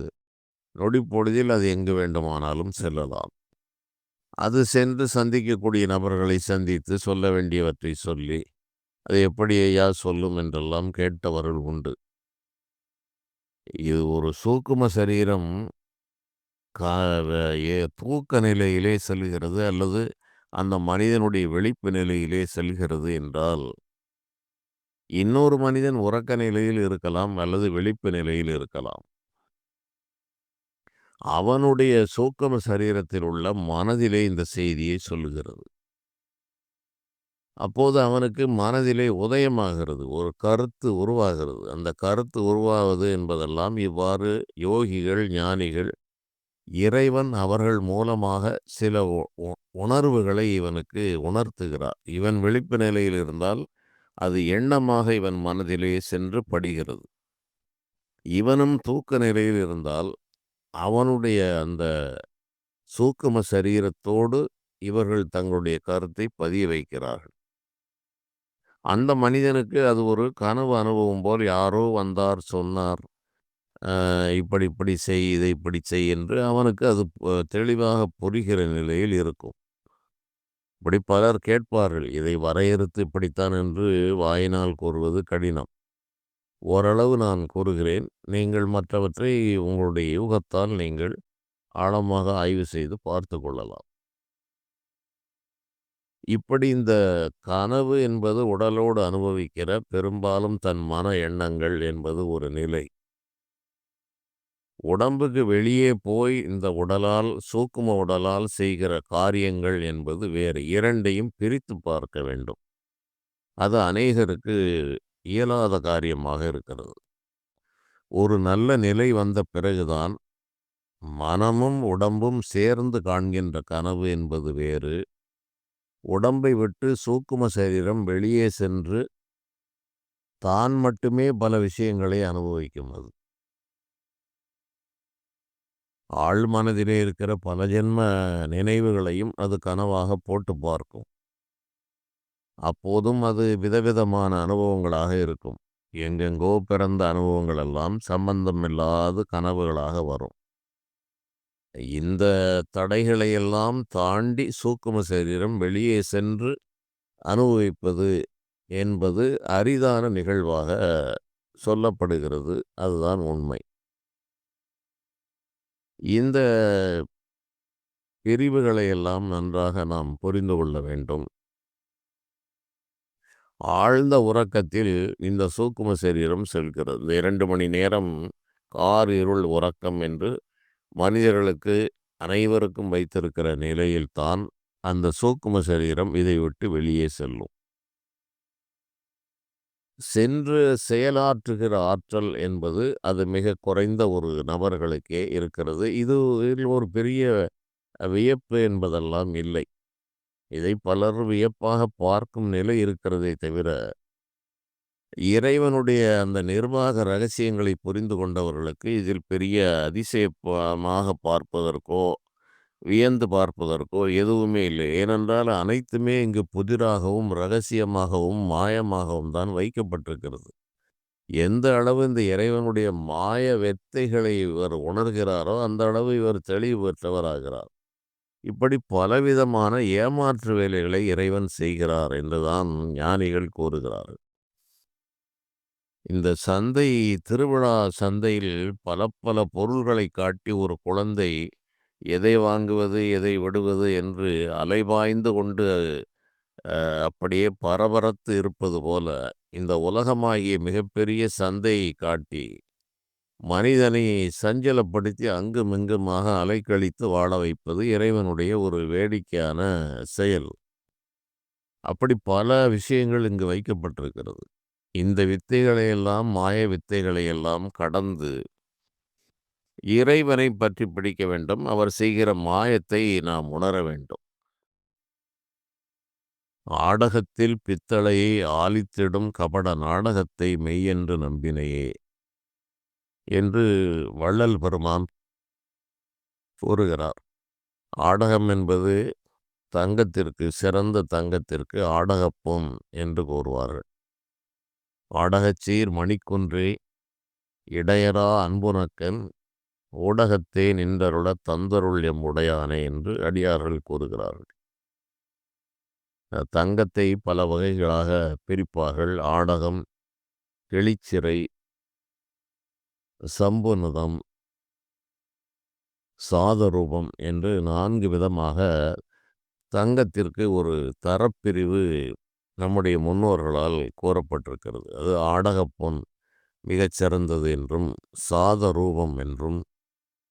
நொடி பொழுதில் அது எங்கு வேண்டுமானாலும் செல்லலாம். அது சென்று சந்திக்கக்கூடிய நபர்களை சந்தித்து சொல்ல வேண்டியவற்றை சொல்லி, அது எப்படி ஐயா சொல்லும் என்றெல்லாம் கேட்டவர்கள் உண்டு. இது ஒரு சூக்கும சரீரம் கா தூக்க நிலையிலே செல்கிறது அல்லது அந்த மனிதனுடைய விழிப்பு நிலையிலே செல்கிறது என்றால், இன்னொரு மனிதன் உறக்க நிலையில் இருக்கலாம் அல்லது விழிப்பு நிலையில் இருக்கலாம். அவனுடைய சூக்கும சரீரத்தில் உள்ள மனதிலே இந்த செய்தியை சொல்லுகிறது. அப்போது அவனுக்கு மனதிலே உதயமாகிறது. ஒரு கருத்து உருவாகிறது. அந்த கருத்து உருவாவது என்பதெல்லாம் இவ்வாறு யோகிகள், ஞானிகள், இறைவன் அவர்கள் மூலமாக சில உணர்வுகளை இவனுக்கு உணர்த்துகிறார். இவன் விழிப்பு நிலையில் இருந்தால் அது எண்ணமாக இவன் மனதிலே சென்று படிகிறது. இவனும் தூக்க நிலையில் இருந்தால் அவனுடைய அந்த சூக்கும சரீரத்தோடு இவர்கள் தங்களுடைய கருத்தை பதிய வைக்கிறார்கள். அந்த மனிதனுக்கு அது ஒரு கனவு அனுபவம் போல் யாரோ வந்தார், சொன்னார். இப்படி இப்படி செய், இதை இப்படி செய் என்று அவனுக்கு அது தெளிவாக புரிகிற நிலையில் இருக்கும். இப்படி பலர் கேட்பார்கள். இதை வரையறுத்து இப்படித்தான் என்று வாயினால் கூறுவது கடினம். ஓரளவு நான் கூறுகிறேன். நீங்கள் மற்றவற்றை உங்களுடைய யூகத்தால் நீங்கள் ஆழமாக ஆய்வு செய்து பார்த்து கொள்ளலாம். இப்படி இந்த கனவு என்பது உடலோடு அனுபவிக்கிற பெரும்பாலும் தன் மன எண்ணங்கள் என்பது ஒரு நிலை. உடம்புக்கு வெளியே போய் இந்த உடலால் சூக்கும உடலால் செய்கிற காரியங்கள் என்பது வேறு. இரண்டையும் பிரித்து பார்க்க வேண்டும். அது அநேகருக்கு இயலாத காரியமாக இருக்கிறது. ஒரு நல்ல நிலை வந்த பிறகுதான் மனமும் உடம்பும் சேர்ந்து காண்கின்ற கனவு என்பது வேறு. உடம்பை விட்டு சூக்கும சரீரம் வெளியே சென்று தான் மட்டுமே பல விஷயங்களை அனுபவிக்கும் அது. ஆழ் மனதிலே இருக்கிற பல ஜென்ம நினைவுகளையும் அது கனவாக போட்டு பார்க்கும். அப்போதும் அது விதவிதமான அனுபவங்களாக இருக்கும். எங்கெங்கோ பிறந்த அனுபவங்கள் எல்லாம் சம்பந்தமில்லாத கனவுகளாக வரும். இந்த தடைகளையெல்லாம் தாண்டி சூக்கும சரீரம் வெளியே சென்று அனுபவிப்பது என்பது அரிதான நிகழ்வாக சொல்லப்படுகிறது. அதுதான் உண்மை. இந்த பிரிவுகளை எல்லாம் நன்றாக நாம் புரிந்து கொள்ள வேண்டும். ஆழ்ந்த உறக்கத்தில் இந்த சூக்கும சரீரம் செல்கிறது. 2 மணி நேரம் கார் இருள் உறக்கம் என்று மனிதர்களுக்கு அனைவருக்கும் வைத்திருக்கிற நிலையில்தான் அந்த சூக்கும சரீரம் இதை விட்டு வெளியே செல்லும். சென்று செயலாற்றுகிற ஆற்றல் என்பது அது மிக குறைந்த ஒரு நபர்களுக்கே இருக்கிறது. இதில் ஒரு பெரிய வியப்பு என்பதெல்லாம் இல்லை. இதை பலர் வியப்பாக பார்க்கும் நிலை இருக்கிறதே தவிர, இறைவனுடைய அந்த நிர்வாக ரகசியங்களை புரிந்து கொண்டவர்களுக்கு இதில் பெரிய அதிசயமாக பார்ப்பதற்கோ, வியந்து பார்ப்பதற்கோ எதுவுமே இல்லை. ஏனென்றால் அனைத்துமே இங்கு புதிராகவும், ரகசியமாகவும், மாயமாகவும் தான் வைக்கப்பட்டிருக்கிறது. எந்த அளவு இந்த இறைவனுடைய மாய வித்தைகளை இவர் உணர்கிறாரோ, அந்த அளவு இவர் தெளிவு பெற்றவராகிறார். இப்படி பலவிதமான ஏமாற்று வேலைகளை இறைவன் செய்கிறார் என்றுதான் ஞானிகள் கூறுகிறார்கள். இந்த திருவிழா சந்தையில் பல பல பொருள்களை காட்டி ஒரு குழந்தை எதை வாங்குவது, எதை விடுவது என்று அலைபாய்ந்து கொண்டு அப்படியே பரபரத்து இருப்பது போல, இந்த உலகமாகிய மிகப்பெரிய சந்தையை காட்டி மனிதனை சஞ்சலப்படுத்தி அங்குமிங்குமாக அலைக்கழித்து வாழ வைப்பது இறைவனுடைய ஒரு வேடிக்கையான செயல். அப்படி பல விஷயங்கள் இங்கு வைக்கப்பட்டிருக்கிறது. இந்த வித்தைகளையெல்லாம், மாய வித்தைகளையெல்லாம் கடந்து இறைவனை பற்றி பிடிக்க வேண்டும். அவர் செய்கிற மாயத்தை நாம் உணர வேண்டும். ஆடகத்தில் பித்தளையை ஆலித்திடும் கபட நாடகத்தை மெய்யென்று நம்பினையே என்று வள்ளல் பெருமான் கூறுகிறார். ஆடகம் என்பது தங்கத்திற்கு, சிறந்த தங்கத்திற்கு ஆடகப்பொன் என்று கூறுவார்கள். ஆடகச்சீர் மணிக்குன்றே இடையரா அன்புனக்கன் ஊடகத்தே நின்றருள தந்தருள் எம் உடையானே என்று அடியார்கள் கூறுகிறார்கள். தங்கத்தை பல வகைகளாக பிரிப்பார்கள். ஆடகம், கிளிச்சிறை, சம்புநதம், சாதரூபம் என்று 4 விதமாக தங்கத்திற்கு ஒரு தரப்பிரிவு நம்முடைய முன்னோர்களால் கூறப்பட்டிருக்கிறது. அது ஆடகப்பொன் மிகச்சிறந்தது என்றும், சாதரூபம் என்றும்,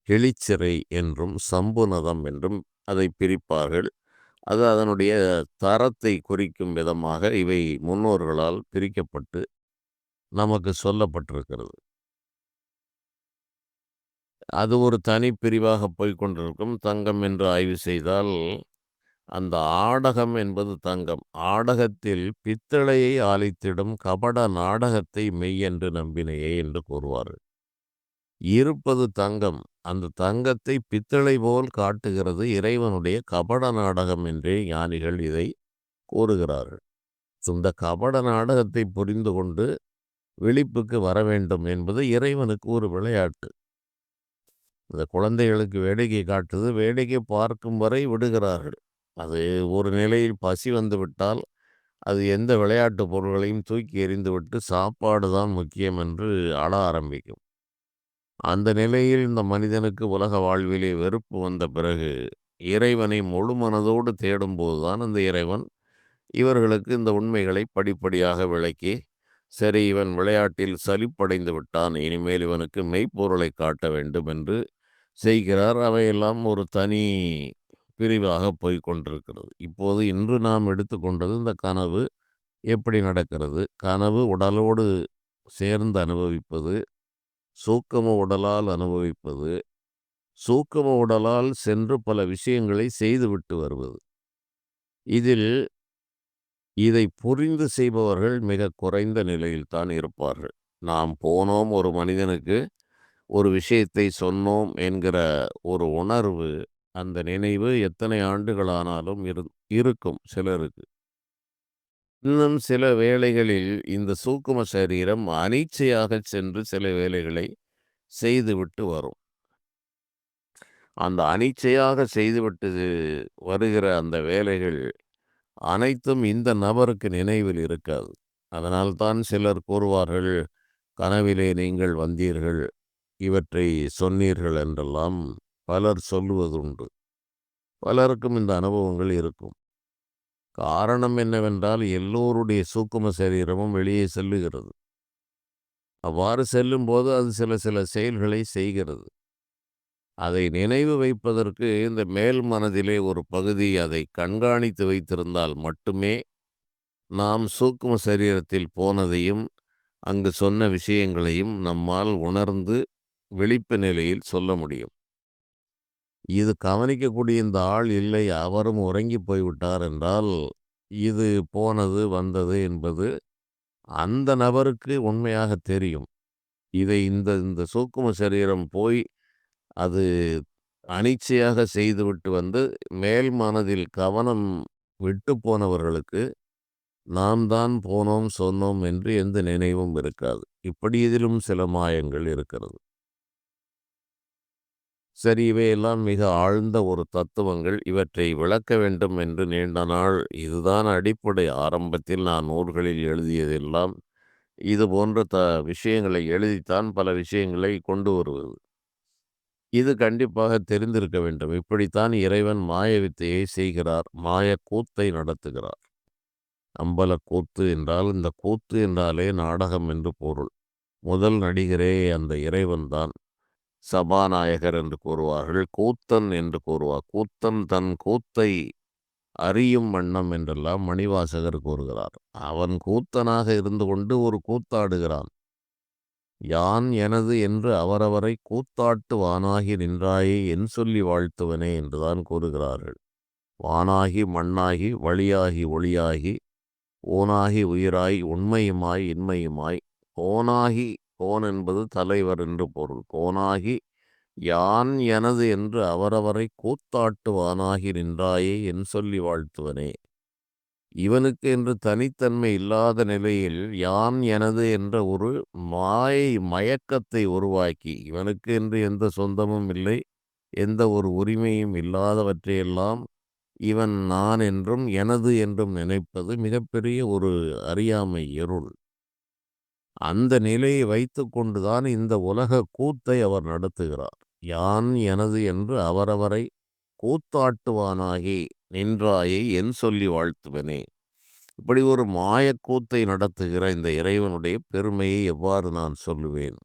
கிளிச்சிறை என்றும் சம்புநதம் என்றும் அதை பிரிப்பார்கள். அது அதனுடைய தரத்தை குறிக்கும் விதமாக இவை முன்னோர்களால் பிரிக்கப்பட்டு நமக்கு சொல்லப்பட்டிருக்கிறது. அது ஒரு தனி பிரிவாக போய்க்கொண்டிருக்கும். தங்கம் என்று ஆய்வு செய்தால் அந்த ஆடகம் என்பது தங்கம். ஆடகத்தில் பித்தளையை ஆலித்திடும் கபட நாடகத்தை மெய்யென்று நம்பினையே என்று கூறுவார்கள். இருப்பது தங்கம். அந்த தங்கத்தை பித்தளை போல் காட்டுகிறது இறைவனுடைய கபட நாடகம் என்றே ஞானிகள் இதை கூறுகிறார்கள். இந்த கபட நாடகத்தை புரிந்து கொண்டு விழிப்புக்கு வர வேண்டும் என்பது இறைவனுக்கு ஒரு விளையாட்டு. இந்த குழந்தைகளுக்கு வேடிக்கை காட்டுது. வேடிக்கை பார்க்கும் வரை விடுகிறார்கள். அது ஒரு நிலையில் பசி வந்துவிட்டால் அது எந்த விளையாட்டு பொருள்களையும் தூக்கி எறிந்துவிட்டு சாப்பாடு தான் முக்கியம் என்று அழ ஆரம்பிக்கும். அந்த நிலையில் இந்த மனிதனுக்கு உலக வாழ்விலே வெறுப்பு வந்த பிறகு இறைவனை முழு மனதோடு தேடும்போது தான் அந்த இறைவன் இவர்களுக்கு இந்த உண்மைகளை படிப்படியாக விளக்கி, சரி இவன் விளையாட்டில் சலிப்படைந்து விட்டான், இனிமேல் இவனுக்கு மெய்ப்பொருளை காட்ட வேண்டும் என்று செய்கிறார். அவையெல்லாம் ஒரு தனி பிரிவாக போய் கொண்டிருக்கிறது. இப்போது இன்று நாம் எடுத்துக்கொண்டது இந்த கனவு எப்படி நடக்கிறது? கனவு உடலோடு சேர்ந்து அனுபவிப்பது, சூக்கம உடலால் அனுபவிப்பது, சூக்கம உடலால் சென்று பல விஷயங்களை செய்துவிட்டு வருவது. இதில் இதை புரிந்து செய்பவர்கள் மிக குறைந்த நிலையில் தான் இருப்பார்கள். நாம் போனோம், ஒரு மனிதனுக்கு ஒரு விஷயத்தை சொன்னோம் என்கிற ஒரு உணர்வு, அந்த நினைவு எத்தனை ஆண்டுகளானாலும் இருக்கும் சிலருக்கு. இன்னும் சில வேளைகளில் இந்த சூக்கும சரீரம் அனிச்சையாகச் சென்று சில வேலைகளை செய்துவிட்டு வரும். அந்த அனிச்சையாக செய்துவிட்டு வருகிற அந்த வேலைகள் அனைத்தும் இந்த நபருக்கு நினைவில் இருக்காது. அதனால்தான் சிலர் கூறுவார்கள், கனவிலே நீங்கள் வந்தீர்கள், இவற்றை சொன்னீர்கள் என்றெல்லாம் பலர் சொல்லுவதுண்டு. பலருக்கும் இந்த அனுபவங்கள் இருக்கும். காரணம் என்னவென்றால் எல்லோருடைய சூக்கும சரீரமும் வெளியே செல்லுகிறது. அவ்வாறு செல்லும்போது அது சில சில செயல்களை செய்கிறது. அதை நினைவு வைப்பதற்கு இந்த மேல் மனதிலே ஒரு பகுதி அதை கண்காணித்து வைத்திருந்தால் மட்டுமே நாம் சூக்கும சரீரத்தில் போனதையும் அங்கு சொன்ன விஷயங்களையும் நம்மால் உணர்ந்து விழிப்பு நிலையில் சொல்ல முடியும். இது கவனிக்கக்கூடிய இந்த ஆள் இல்லை, அவரும் உறங்கி போய்விட்டார் என்றால் இது போனது வந்தது என்பது அந்த நபருக்கு உண்மையாக தெரியும். இதை இந்த இந்த சூக்கும சரீரம் போய் அது அனிச்சையாக செய்துவிட்டு வந்து மேல் மனதில் கவனம் விட்டு போனவர்களுக்கு நாம் தான் போனோம் சொன்னோம் என்று எந்த நினைவும் இருக்காது. இப்படி இதிலும் சில மாயங்கள் இருக்கிறது. சரி, இவையெல்லாம் மிக ஆழ்ந்த ஒரு தத்துவங்கள். இவற்றை விளக்க வேண்டும் என்று நீண்ட நாள் இதுதான் அடிப்படை. ஆரம்பத்தில் நான் நூல்களில் எழுதியதெல்லாம் இது போன்ற விஷயங்களை எழுதித்தான் பல விஷயங்களை கொண்டு வருவது. இது கண்டிப்பாக தெரிந்திருக்க வேண்டும். இப்படித்தான் இறைவன் மாய வித்தையை செய்கிறார். மாய கூத்தை நடத்துகிறார். அம்பலக்கூத்து என்றால், இந்த கூத்து என்றாலே நாடகம் என்று பொருள். முதல் நடிகரே அந்த இறைவன்தான். சபாநாயகர் என்று கூறுவார்கள். கூத்தன் என்று கூறுவார். கூத்தன் தன் கூத்தை அறியும் வண்ணம் என்றெல்லாம் மணிவாசகர் கூறுகிறார். அவன் கூத்தனாக இருந்து கொண்டு ஒரு கூத்தாடுகிறான். யான் எனது என்று அவரவரை கூத்தாட்டு வானாகி நின்றாயே என் சொல்லி வாழ்த்துவனே என்றுதான் கூறுகிறார்கள். வானாகி மண்ணாகி வழியாகி ஒளியாகி ஓனாகி உயிராய் உண்மையுமாய் இன்மையுமாய் கோனாகி, கோன் என்பது தலைவர் என்று பொருள், கோனாகி யான் எனது என்று அவரவரை கூத்தாட்டு வானாகி நின்றாயே என் சொல்லி வாழ்த்துவனே. இவனுக்கு என்று தனித்தன்மை இல்லாத நிலையில் யான் எனது என்ற ஒரு மயக்கத்தை உருவாக்கி, இவனுக்கு என்று எந்த சொந்தமும் இல்லை, எந்த ஒரு உரிமையும் இல்லாதவற்றையெல்லாம் இவன் நான் என்றும் எனது என்றும் நினைப்பது மிகப்பெரிய ஒரு அறியாமை இருள். அந்த நிலையை வைத்து கொண்டுதான் இந்த உலக கூத்தை அவர் நடத்துகிறார். யான் எனது என்று அவரவரை கூத்தாட்டுவானாகி நின்றாயை என் சொல்லி வாழ்த்துவனே. இப்படி ஒரு மாயக்கூத்தை நடத்துகிற இந்த இறைவனுடைய பெருமையை எவ்வாறு நான் சொல்லுவேன்?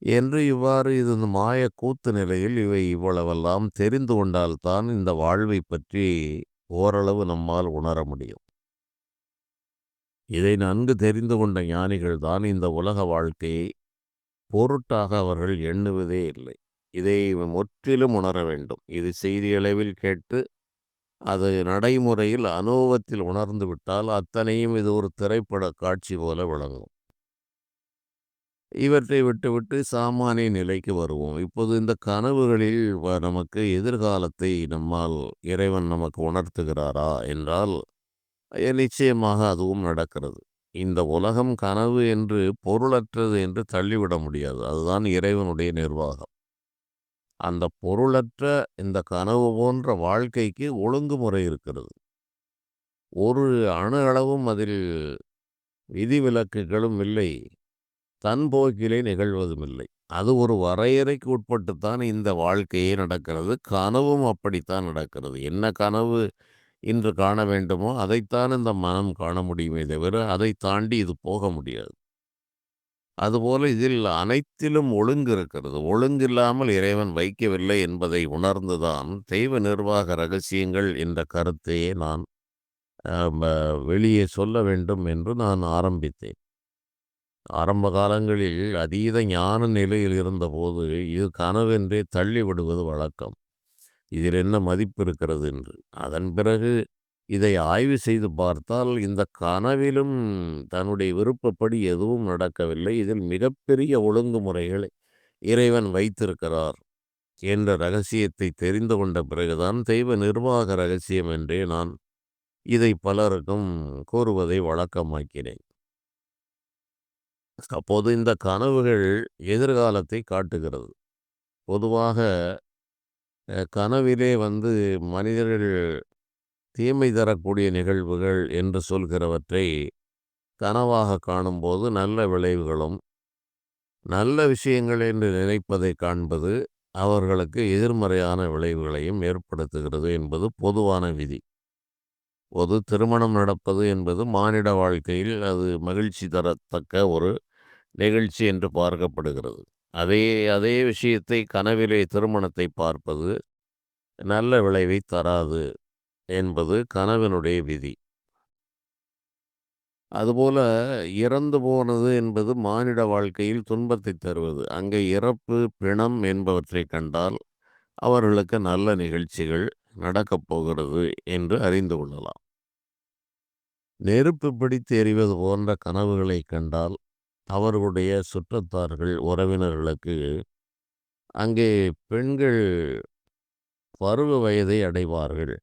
என்று இவ்வாறு இது இந்த மாய கூத்து நிலையில் இவை இவ்வளவெல்லாம் தெரிந்து கொண்டால்தான் இந்த வாழ்வை பற்றி ஓரளவு நம்மால் உணர முடியும். இதை நன்கு தெரிந்து கொண்ட ஞானிகள் தான் இந்த உலக வாழ்க்கையை பொருட்டாக அவர்கள் எண்ணுவதே இல்லை. இதை முற்றிலும் உணர வேண்டும். இது செய்தி அளவில் கேட்டு அது நடைமுறையில் அனுபவத்தில் உணர்ந்து விட்டால் அத்தனையும் இது ஒரு திரைப்பட காட்சி போல விளங்கும். இவற்றை விட்டுவிட்டு சாமானிய நிலைக்கு வருவோம். இப்போது இந்த கனவுகளில் நமக்கு எதிர்காலத்தை நம்மால் இறைவன் நமக்கு உணர்த்துகிறாரா என்றால் நிச்சயமாக அதுவும் நடக்கிறது. இந்த உலகம் கனவு என்று பொருளற்றது என்று தள்ளிவிட முடியாது. அதுதான் இறைவனுடைய நிர்வாகம். அந்த பொருளற்ற இந்த கனவு போன்ற வாழ்க்கைக்கு ஒழுங்குமுறை இருக்கிறது. ஒரு அணு அளவும் அதில் விதிவிலக்குகளும் இல்லை. தன் போக்கிலே நிகழ்வதும் இல்லை. அது ஒரு வரையறைக்கு உட்பட்டுத்தான் இந்த வாழ்க்கையே நடக்கிறது. கனவும் அப்படித்தான் நடக்கிறது. என்ன கனவு இன்று காண வேண்டுமோ அதைத்தான் இந்த மனம் காண முடியுமே தவிர அதை தாண்டி இது போக முடியாது. அதுபோல இதில் அனைத்திலும் ஒழுங்கு இருக்கிறது. ஒழுங்கில்லாமல் இறைவன் வைக்கவில்லை என்பதை உணர்ந்துதான் தெய்வ நிர்வாக ரகசியங்கள் என்ற கருத்தையே நான் வெளியே சொல்ல வேண்டும் என்று நான் ஆரம்பித்தேன். ஆரம்ப காலங்களில் அதீத ஞான நிலையில் இருந்தபோது இது கனவென்றே தள்ளி விடுவது வழக்கம். இதில் என்ன மதிப்பு இருக்கிறது என்று. அதன் பிறகு இதை ஆய்வு செய்து பார்த்தால் இந்த கனவிலும் தன்னுடைய விருப்பப்படி எதுவும் நடக்கவில்லை. இதில் மிகப்பெரிய ஒழுங்குமுறைகளை இறைவன் வைத்திருக்கிறார் என்ற ரகசியத்தை தெரிந்து கொண்ட பிறகுதான் தெய்வ நிர்வாக ரகசியம் என்றே நான் இதை பலருக்கும் கூறுவதை வழக்கமாக்கினேன். அப்போது இந்த கனவுகள் எதிர்காலத்தை காட்டுகிறது. பொதுவாக கனவிலே மனிதர்கள் தீமை தரக்கூடிய நிகழ்வுகள் என்று சொல்கிறவற்றை கனவாக காணும்போது நல்ல விளைவுகளும், நல்ல விஷயங்கள் என்று நினைப்பதை காண்பது அவர்களுக்கு எதிர்மறையான விளைவுகளையும் ஏற்படுத்துகிறது என்பது பொதுவான விதி. பொது திருமணம் நடப்பது என்பது மானிட வாழ்க்கையில் அது மகிழ்ச்சி தரத்தக்க ஒரு நிகழ்ச்சி என்று பார்க்கப்படுகிறது. அதே அதே விஷயத்தை கனவிலே திருமணத்தை பார்ப்பது நல்ல விளைவை தராது என்பது கனவினுடைய விதி. அதுபோல இறந்து போனது என்பது மானிட வாழ்க்கையில் துன்பத்தை தருவது. அங்கே இறப்பு, பிணம் என்பவற்றை கண்டால் அவர்களுக்கு நல்ல நிகழ்ச்சிகள் நடக்கப் போகிறது என்று அறிந்து கொள்ளலாம். நெருப்பு பிடித்து எரிவது போன்ற கனவுகளை கண்டால் அவர்களுடைய சுற்றத்தார்கள், உறவினர்களுக்கு அங்கே பெண்கள் பருவ வயதை அடைவார்கள்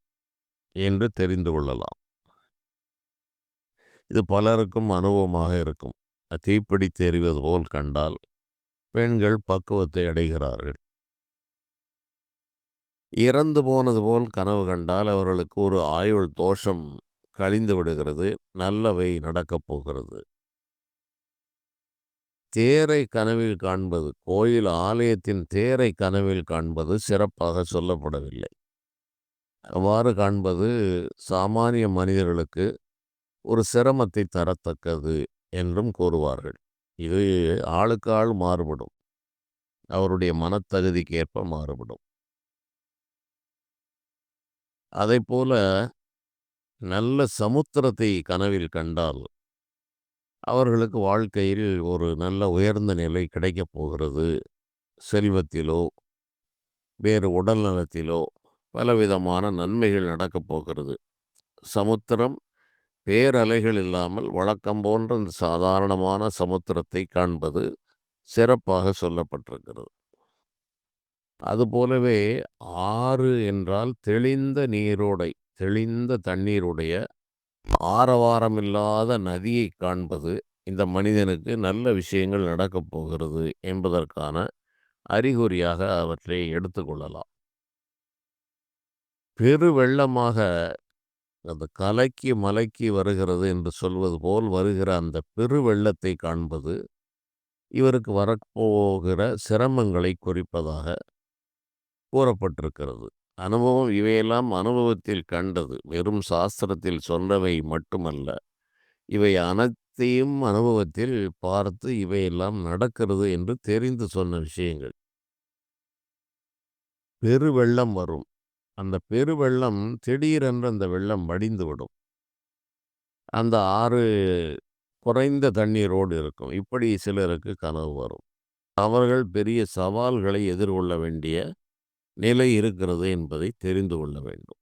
என்று தெரிந்து கொள்ளலாம். இது பலருக்கும் அனுபவமாக இருக்கும். தீப்பிடித்து எறிவது போல் கண்டால் பெண்கள் பக்குவத்தை அடைகிறார்கள். இறந்து போனது போல் கனவு கண்டால் அவர்களுக்கு ஒரு ஆயுள் தோஷம் கழிந்து விடுகிறது, நல்லவை நடக்கப் போகிறது. தேரை கனவில் காண்பது, கோயில் ஆலயத்தின் தேரை கனவில் காண்பது சிறப்பாக சொல்லப்படவில்லை. அவ்வாறு காண்பது சாமானிய மனிதர்களுக்கு ஒரு சிரமத்தை தரத்தக்கது என்றும் கூறுவார்கள். இது ஆளுக்கு ஆள் மாறுபடும். அவருடைய மனத்தகுதிக்கு ஏற்ப மாறுபடும். அதைப்போல நல்ல சமுத்திரத்தை கனவில் கண்டால் அவர்களுக்கு வாழ்க்கையில் ஒரு நல்ல உயர்ந்த நிலை கிடைக்கப் போகிறது. செல்வத்திலோ வேறு உடல் நலத்திலோ பலவிதமான நன்மைகள் நடக்கப் போகிறது. சமுத்திரம் பேரலைகள் இல்லாமல் வழக்கம் போன்ற இந்த சாதாரணமான சமுத்திரத்தை காண்பது சிறப்பாக சொல்லப்பட்டிருக்கிறது. அதுபோலவே ஆறு என்றால் தெளிந்த நீரோடை, தெளிந்த தண்ணீருடைய ஆரவாரமில்லாத நதியை காண்பது இந்த மனிதனுக்கு நல்ல விஷயங்கள் நடக்கப் போகிறது என்பதற்கான அறிகுறியாக அவற்றை எடுத்துக்கொள்ளலாம். பெருவெள்ளமாக அந்த கலக்கி மலக்கி வருகிறது என்று சொல்வது போல் வருகிற அந்த பெருவெள்ளத்தை காண்பது இவருக்கு வரப்போகிற சிரமங்களை குறிப்பதாக கூறப்பட்டிருக்கிறது. அனுபவம் இவையெல்லாம் அனுபவத்தில் கண்டது, வெறும் சாஸ்திரத்தில் சொன்னவை மட்டுமல்ல. இவை அனைத்தையும் அனுபவத்தில் பார்த்து இவையெல்லாம் நடக்கிறது என்று தெரிந்து சொன்ன விஷயங்கள். பெருவெள்ளம் வரும். அந்த பெருவெள்ளம் திடீரென்று அந்த வெள்ளம் வடிந்துவிடும். அந்த ஆறு குறைந்த தண்ணீரோடு இருக்கும். இப்படி சிலருக்கு கனவு வரும். அவர்கள் பெரிய சவால்களை எதிர்கொள்ள வேண்டிய நிலை இருக்கிறது என்பதை தெரிந்து கொள்ள வேண்டும்.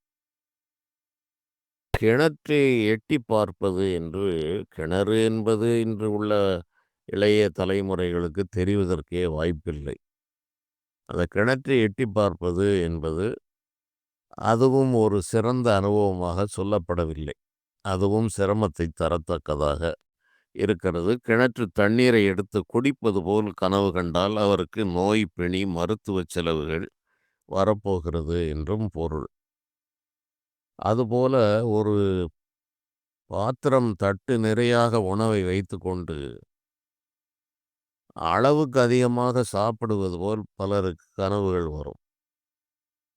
கிணற்றை எட்டி பார்ப்பது என்று கிணறு என்பது இன்று உள்ள இளைய தலைமுறைகளுக்கு தெரிவதற்கே வாய்ப்பில்லை. அந்த கிணற்றை எட்டி பார்ப்பது என்பது அதுவும் ஒரு சிறந்த அனுபவமாக சொல்லப்படவில்லை. அதுவும் சிரமத்தை தரத்தக்கதாக இருக்கிறது. கிணற்று தண்ணீரை எடுத்து குடிப்பது போல் கனவு கண்டால் அவருக்கு நோய் பிணி மருத்துவ செலவுகள் வரப்போகிறது என்றும் பொருள். அதுபோல ஒரு பாத்திரம் தட்டு நிறையாக உணவை வைத்துக்கொண்டு அளவுக்கு அதிகமாக சாப்பிடுவது போல் பலருக்கு கனவுகள் வரும்.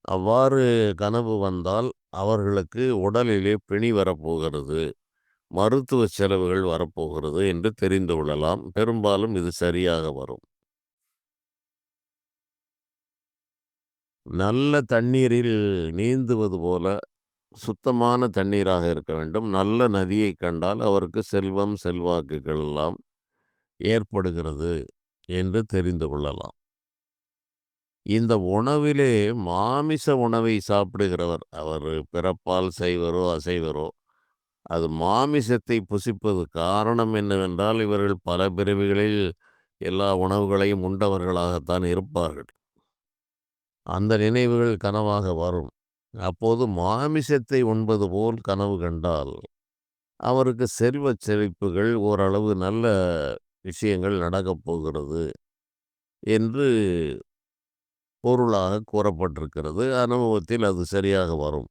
அவ்வாறு கனவு வந்தால் அவர்களுக்கு உடலிலே பிணி வரப்போகிறது, மருத்துவ செலவுகள் வரப்போகிறது என்று தெரிந்து கொள்ளலாம். பெரும்பாலும் இது சரியாக வரும். நல்ல தண்ணீரில் நீந்துவது போல சுத்தமான தண்ணீராக இருக்க வேண்டும். நல்ல நதியைக் கண்டால் அவருக்கு செல்வம், செல்வாக்குகள் எல்லாம் ஏற்படுகிறது என்று தெரிந்து கொள்ளலாம். இந்த உணவிலே மாமிச உணவை சாப்பிடுகிறவர், அவர் பிறப்பால் சைவரோ, அசைவரோ, அது மாமிசத்தை புசிப்பது காரணம் என்னவென்றால், இவர்கள் பல பிறவிகளில் எல்லா உணவுகளையும் உண்டவர்களாகத்தான் இருப்பார்கள். அந்த நினைவுகள் கனவாக வரும். அப்போது மாமிசத்தை உண்பது போல் கனவு கண்டால், அவருக்கு செல்வச் செழிப்புகள், ஓரளவு நல்ல விஷயங்கள் நடக்கப் போகிறது என்று பொருளாக கூறப்பட்டிருக்கிறது. அனுபவத்தில் அது சரியாக வரும்.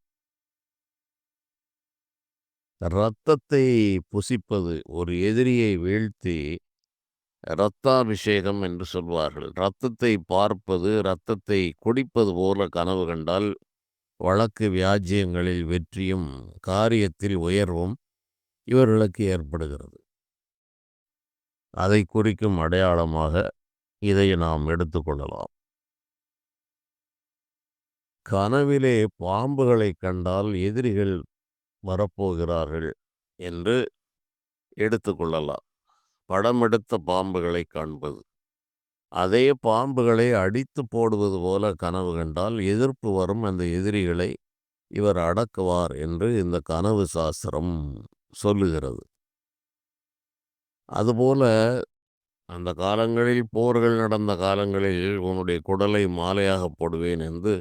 இரத்தத்தை புசிப்பது, ஒரு எதிரியை வீழ்த்தி இரத்தாபிஷேகம் என்று சொல்வார்கள். இரத்தத்தை பார்ப்பது, இரத்தத்தை குடிப்பது போல கனவு கண்டால் வழக்கு வியாஜ்யங்களில் வெற்றியும் காரியத்தில் உயர்வும் இவர்களுக்கு ஏற்படுகிறது. அதை குறிக்கும் அடையாளமாக இதை நாம் எடுத்துக்கொள்ளலாம். கனவிலே பாம்புகளை கண்டால் எதிரிகள் வரப்போகிறார்கள் என்று எடுத்துக்கொள்ளலாம். படம் எடுத்த பாம்புகளை காண்பது. அதே பாம்புகளை அடித்து போடுவது போல கனவு கண்டால் எதிர்ப்பு வரும், அந்த எதிரிகளை இவர் அடக்குவார் என்று இந்த கனவு சாஸ்திரம் சொல்லுகிறது. அதுபோல அந்த காலங்களில் போர்கள் நடந்த காலங்களில் உன்னுடைய குடலை மாலையாக போடுவேன் என்று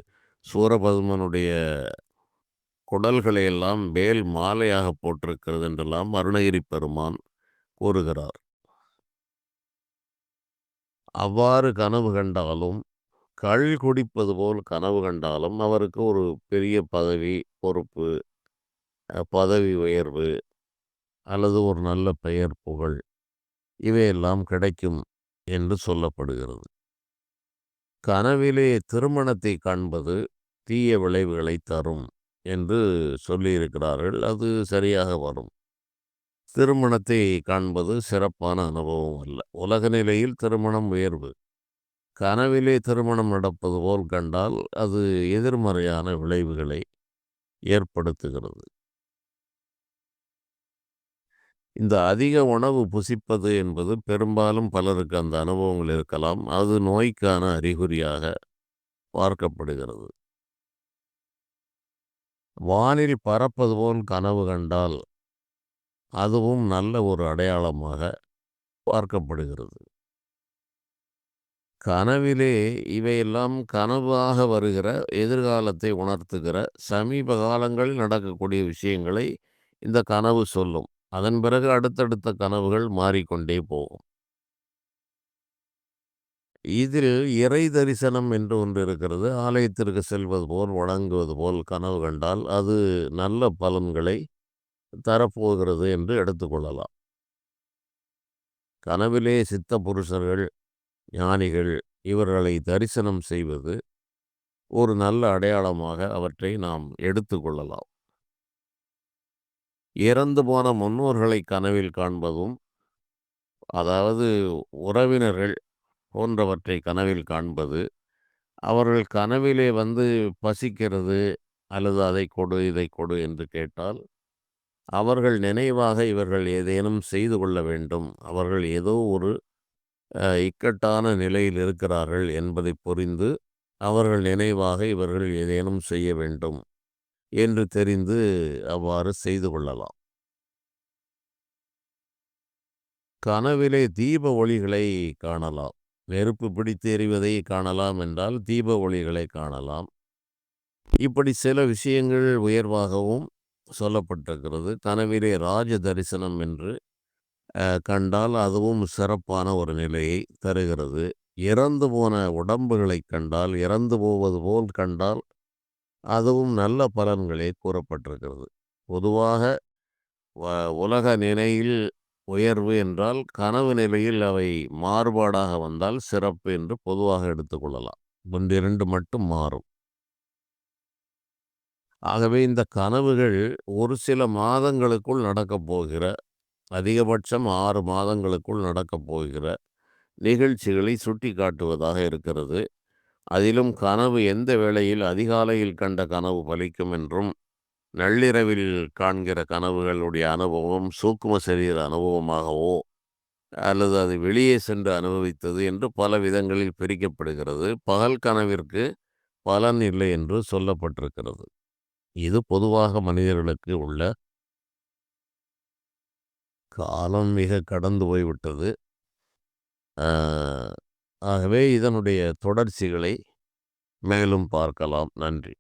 சூரபதுமனுடைய குடல்களை எல்லாம் வேல் மாலையாக போட்டிருக்கிறது என்றெல்லாம் அருணகிரி பெருமான் கூறுகிறார். அவ்வாறு கனவு கண்டாலும், கள் குடிப்பது போல் கனவு கண்டாலும் அவருக்கு ஒரு பெரிய பதவி, பொறுப்பு, பதவி உயர்வு அல்லது ஒரு நல்ல பெயர், புகழ் இவையெல்லாம் கிடைக்கும் என்று சொல்லப்படுகிறது. கனவிலே திருமணத்தை காண்பது தீய விளைவுகளை தரும் என்று சொல்லியிருக்கிறார்கள். அது சரியாக வரும். திருமணத்தை காண்பது சிறப்பான அனுபவம் அல்ல. உலக நிலையில் திருமணம் உயர்வு. கனவிலே திருமணம் நடப்பது போல் கண்டால் அது எதிர்மறையான விளைவுகளை ஏற்படுத்துகிறது. இந்த அதிக உணவு புசிப்பது என்பது பெரும்பாலும் பலருக்கு அந்த அனுபவங்கள் இருக்கலாம். அது நோய்க்கான அறிகுறியாக பார்க்கப்படுகிறது. வானில் பறப்பது போல் கனவு கண்டால் அதுவும் நல்ல ஒரு அடையாளமாக பார்க்கப்படுகிறது. கனவிலே இவையெல்லாம் கனவாக வருகிற, எதிர்காலத்தை உணர்த்துகிற, சமீப காலங்களில் நடக்கக்கூடிய விஷயங்களை இந்த கனவு சொல்லும். அதன் பிறகு அடுத்தடுத்த கனவுகள் மாறிக்கொண்டே போகும். இதில் இறை தரிசனம் என்று ஒன்று இருக்கிறது. ஆலயத்திற்கு செல்வது போல், வணங்குவது போல் கனவு கண்டால் அது நல்ல பலன்களை தரப்போகிறது என்று எடுத்துக்கொள்ளலாம். கனவிலே சித்த புருஷர்கள், ஞானிகள் இவர்களை தரிசனம் செய்வது ஒரு நல்ல அடையாளமாக அவற்றை நாம் எடுத்துக்கொள்ளலாம். இறந்து போன முன்னோர்களை கனவில் காண்பதும் அதாவது உறவினர்கள் போன்றவற்றை கனவில் காண்பது, அவர்கள் கனவிலே வந்து பசிக்கிறது அல்லது அதை கொடு, இதை கொடு என்று கேட்டால், அவர்கள் நினைவாக இவர்கள் ஏதேனும் செய்து கொள்ள வேண்டும். அவர்கள் ஏதோ ஒரு இக்கட்டான நிலையில் இருக்கிறார்கள் என்பதை புரிந்து, அவர்கள் நினைவாக இவர்கள் ஏதேனும் செய்ய வேண்டும் என்று தெரிந்து அவ்வாறு செய்து கொள்ளலாம். கனவிலே தீப ஒளிகளை காணலாம். நெருப்பு பிடித்து எரிவதை காணலாம் என்றால், தீப ஒளிகளை காணலாம். இப்படி சில விஷயங்கள் உயர்வாகவும் சொல்லப்பட்டிருக்கிறது. கனவிலே ராஜ தரிசனம் என்று கண்டால் அதுவும் சிறப்பான ஒரு நிலையை தருகிறது. இறந்து போன உடம்புகளைக் கண்டால், இறந்து போவது போல் கண்டால், அதுவும் நல்ல பலன்களே கூறப்பட்டிருக்கிறது. பொதுவாக வ உலக நிலையில் உயர்வு என்றால், கனவு நிலையில் அவை மாறுபாடாக வந்தால் சிறப்பு என்று பொதுவாக எடுத்துக்கொள்ளலாம். 1, 2 மட்டும் மாறும். ஆகவே இந்த கனவுகள் ஒரு சில மாதங்களுக்குள் நடக்கப் போகிற, அதிகபட்சம் 6 மாதங்களுக்குள் நடக்கப் போகிற நிகழ்ச்சிகளை சுட்டிக்காட்டுவதாக இருக்கிறது. அதிலும் கனவு எந்த வேளையில் அதிகாலையில் கண்ட கனவு பலிக்கும் என்றும், நள்ளிரவில் காண்கிற கனவுகளுடைய அனுபவம் சூக்கும சரீர அனுபவமாகவோ அல்லது அது வெளியே சென்று அனுபவித்தது என்று பல விதங்களில் பிரிக்கப்படுகிறது. பகல் கனவிற்கு பலன் இல்லை என்று சொல்லப்பட்டிருக்கிறது. இது பொதுவாக மனிதர்களுக்கு உள்ள காலம் மிக கடந்து போய்விட்டது. ஆகவே இதனுடைய தொடர்ச்சிகளை மேலும் பார்க்கலாம். நன்றி.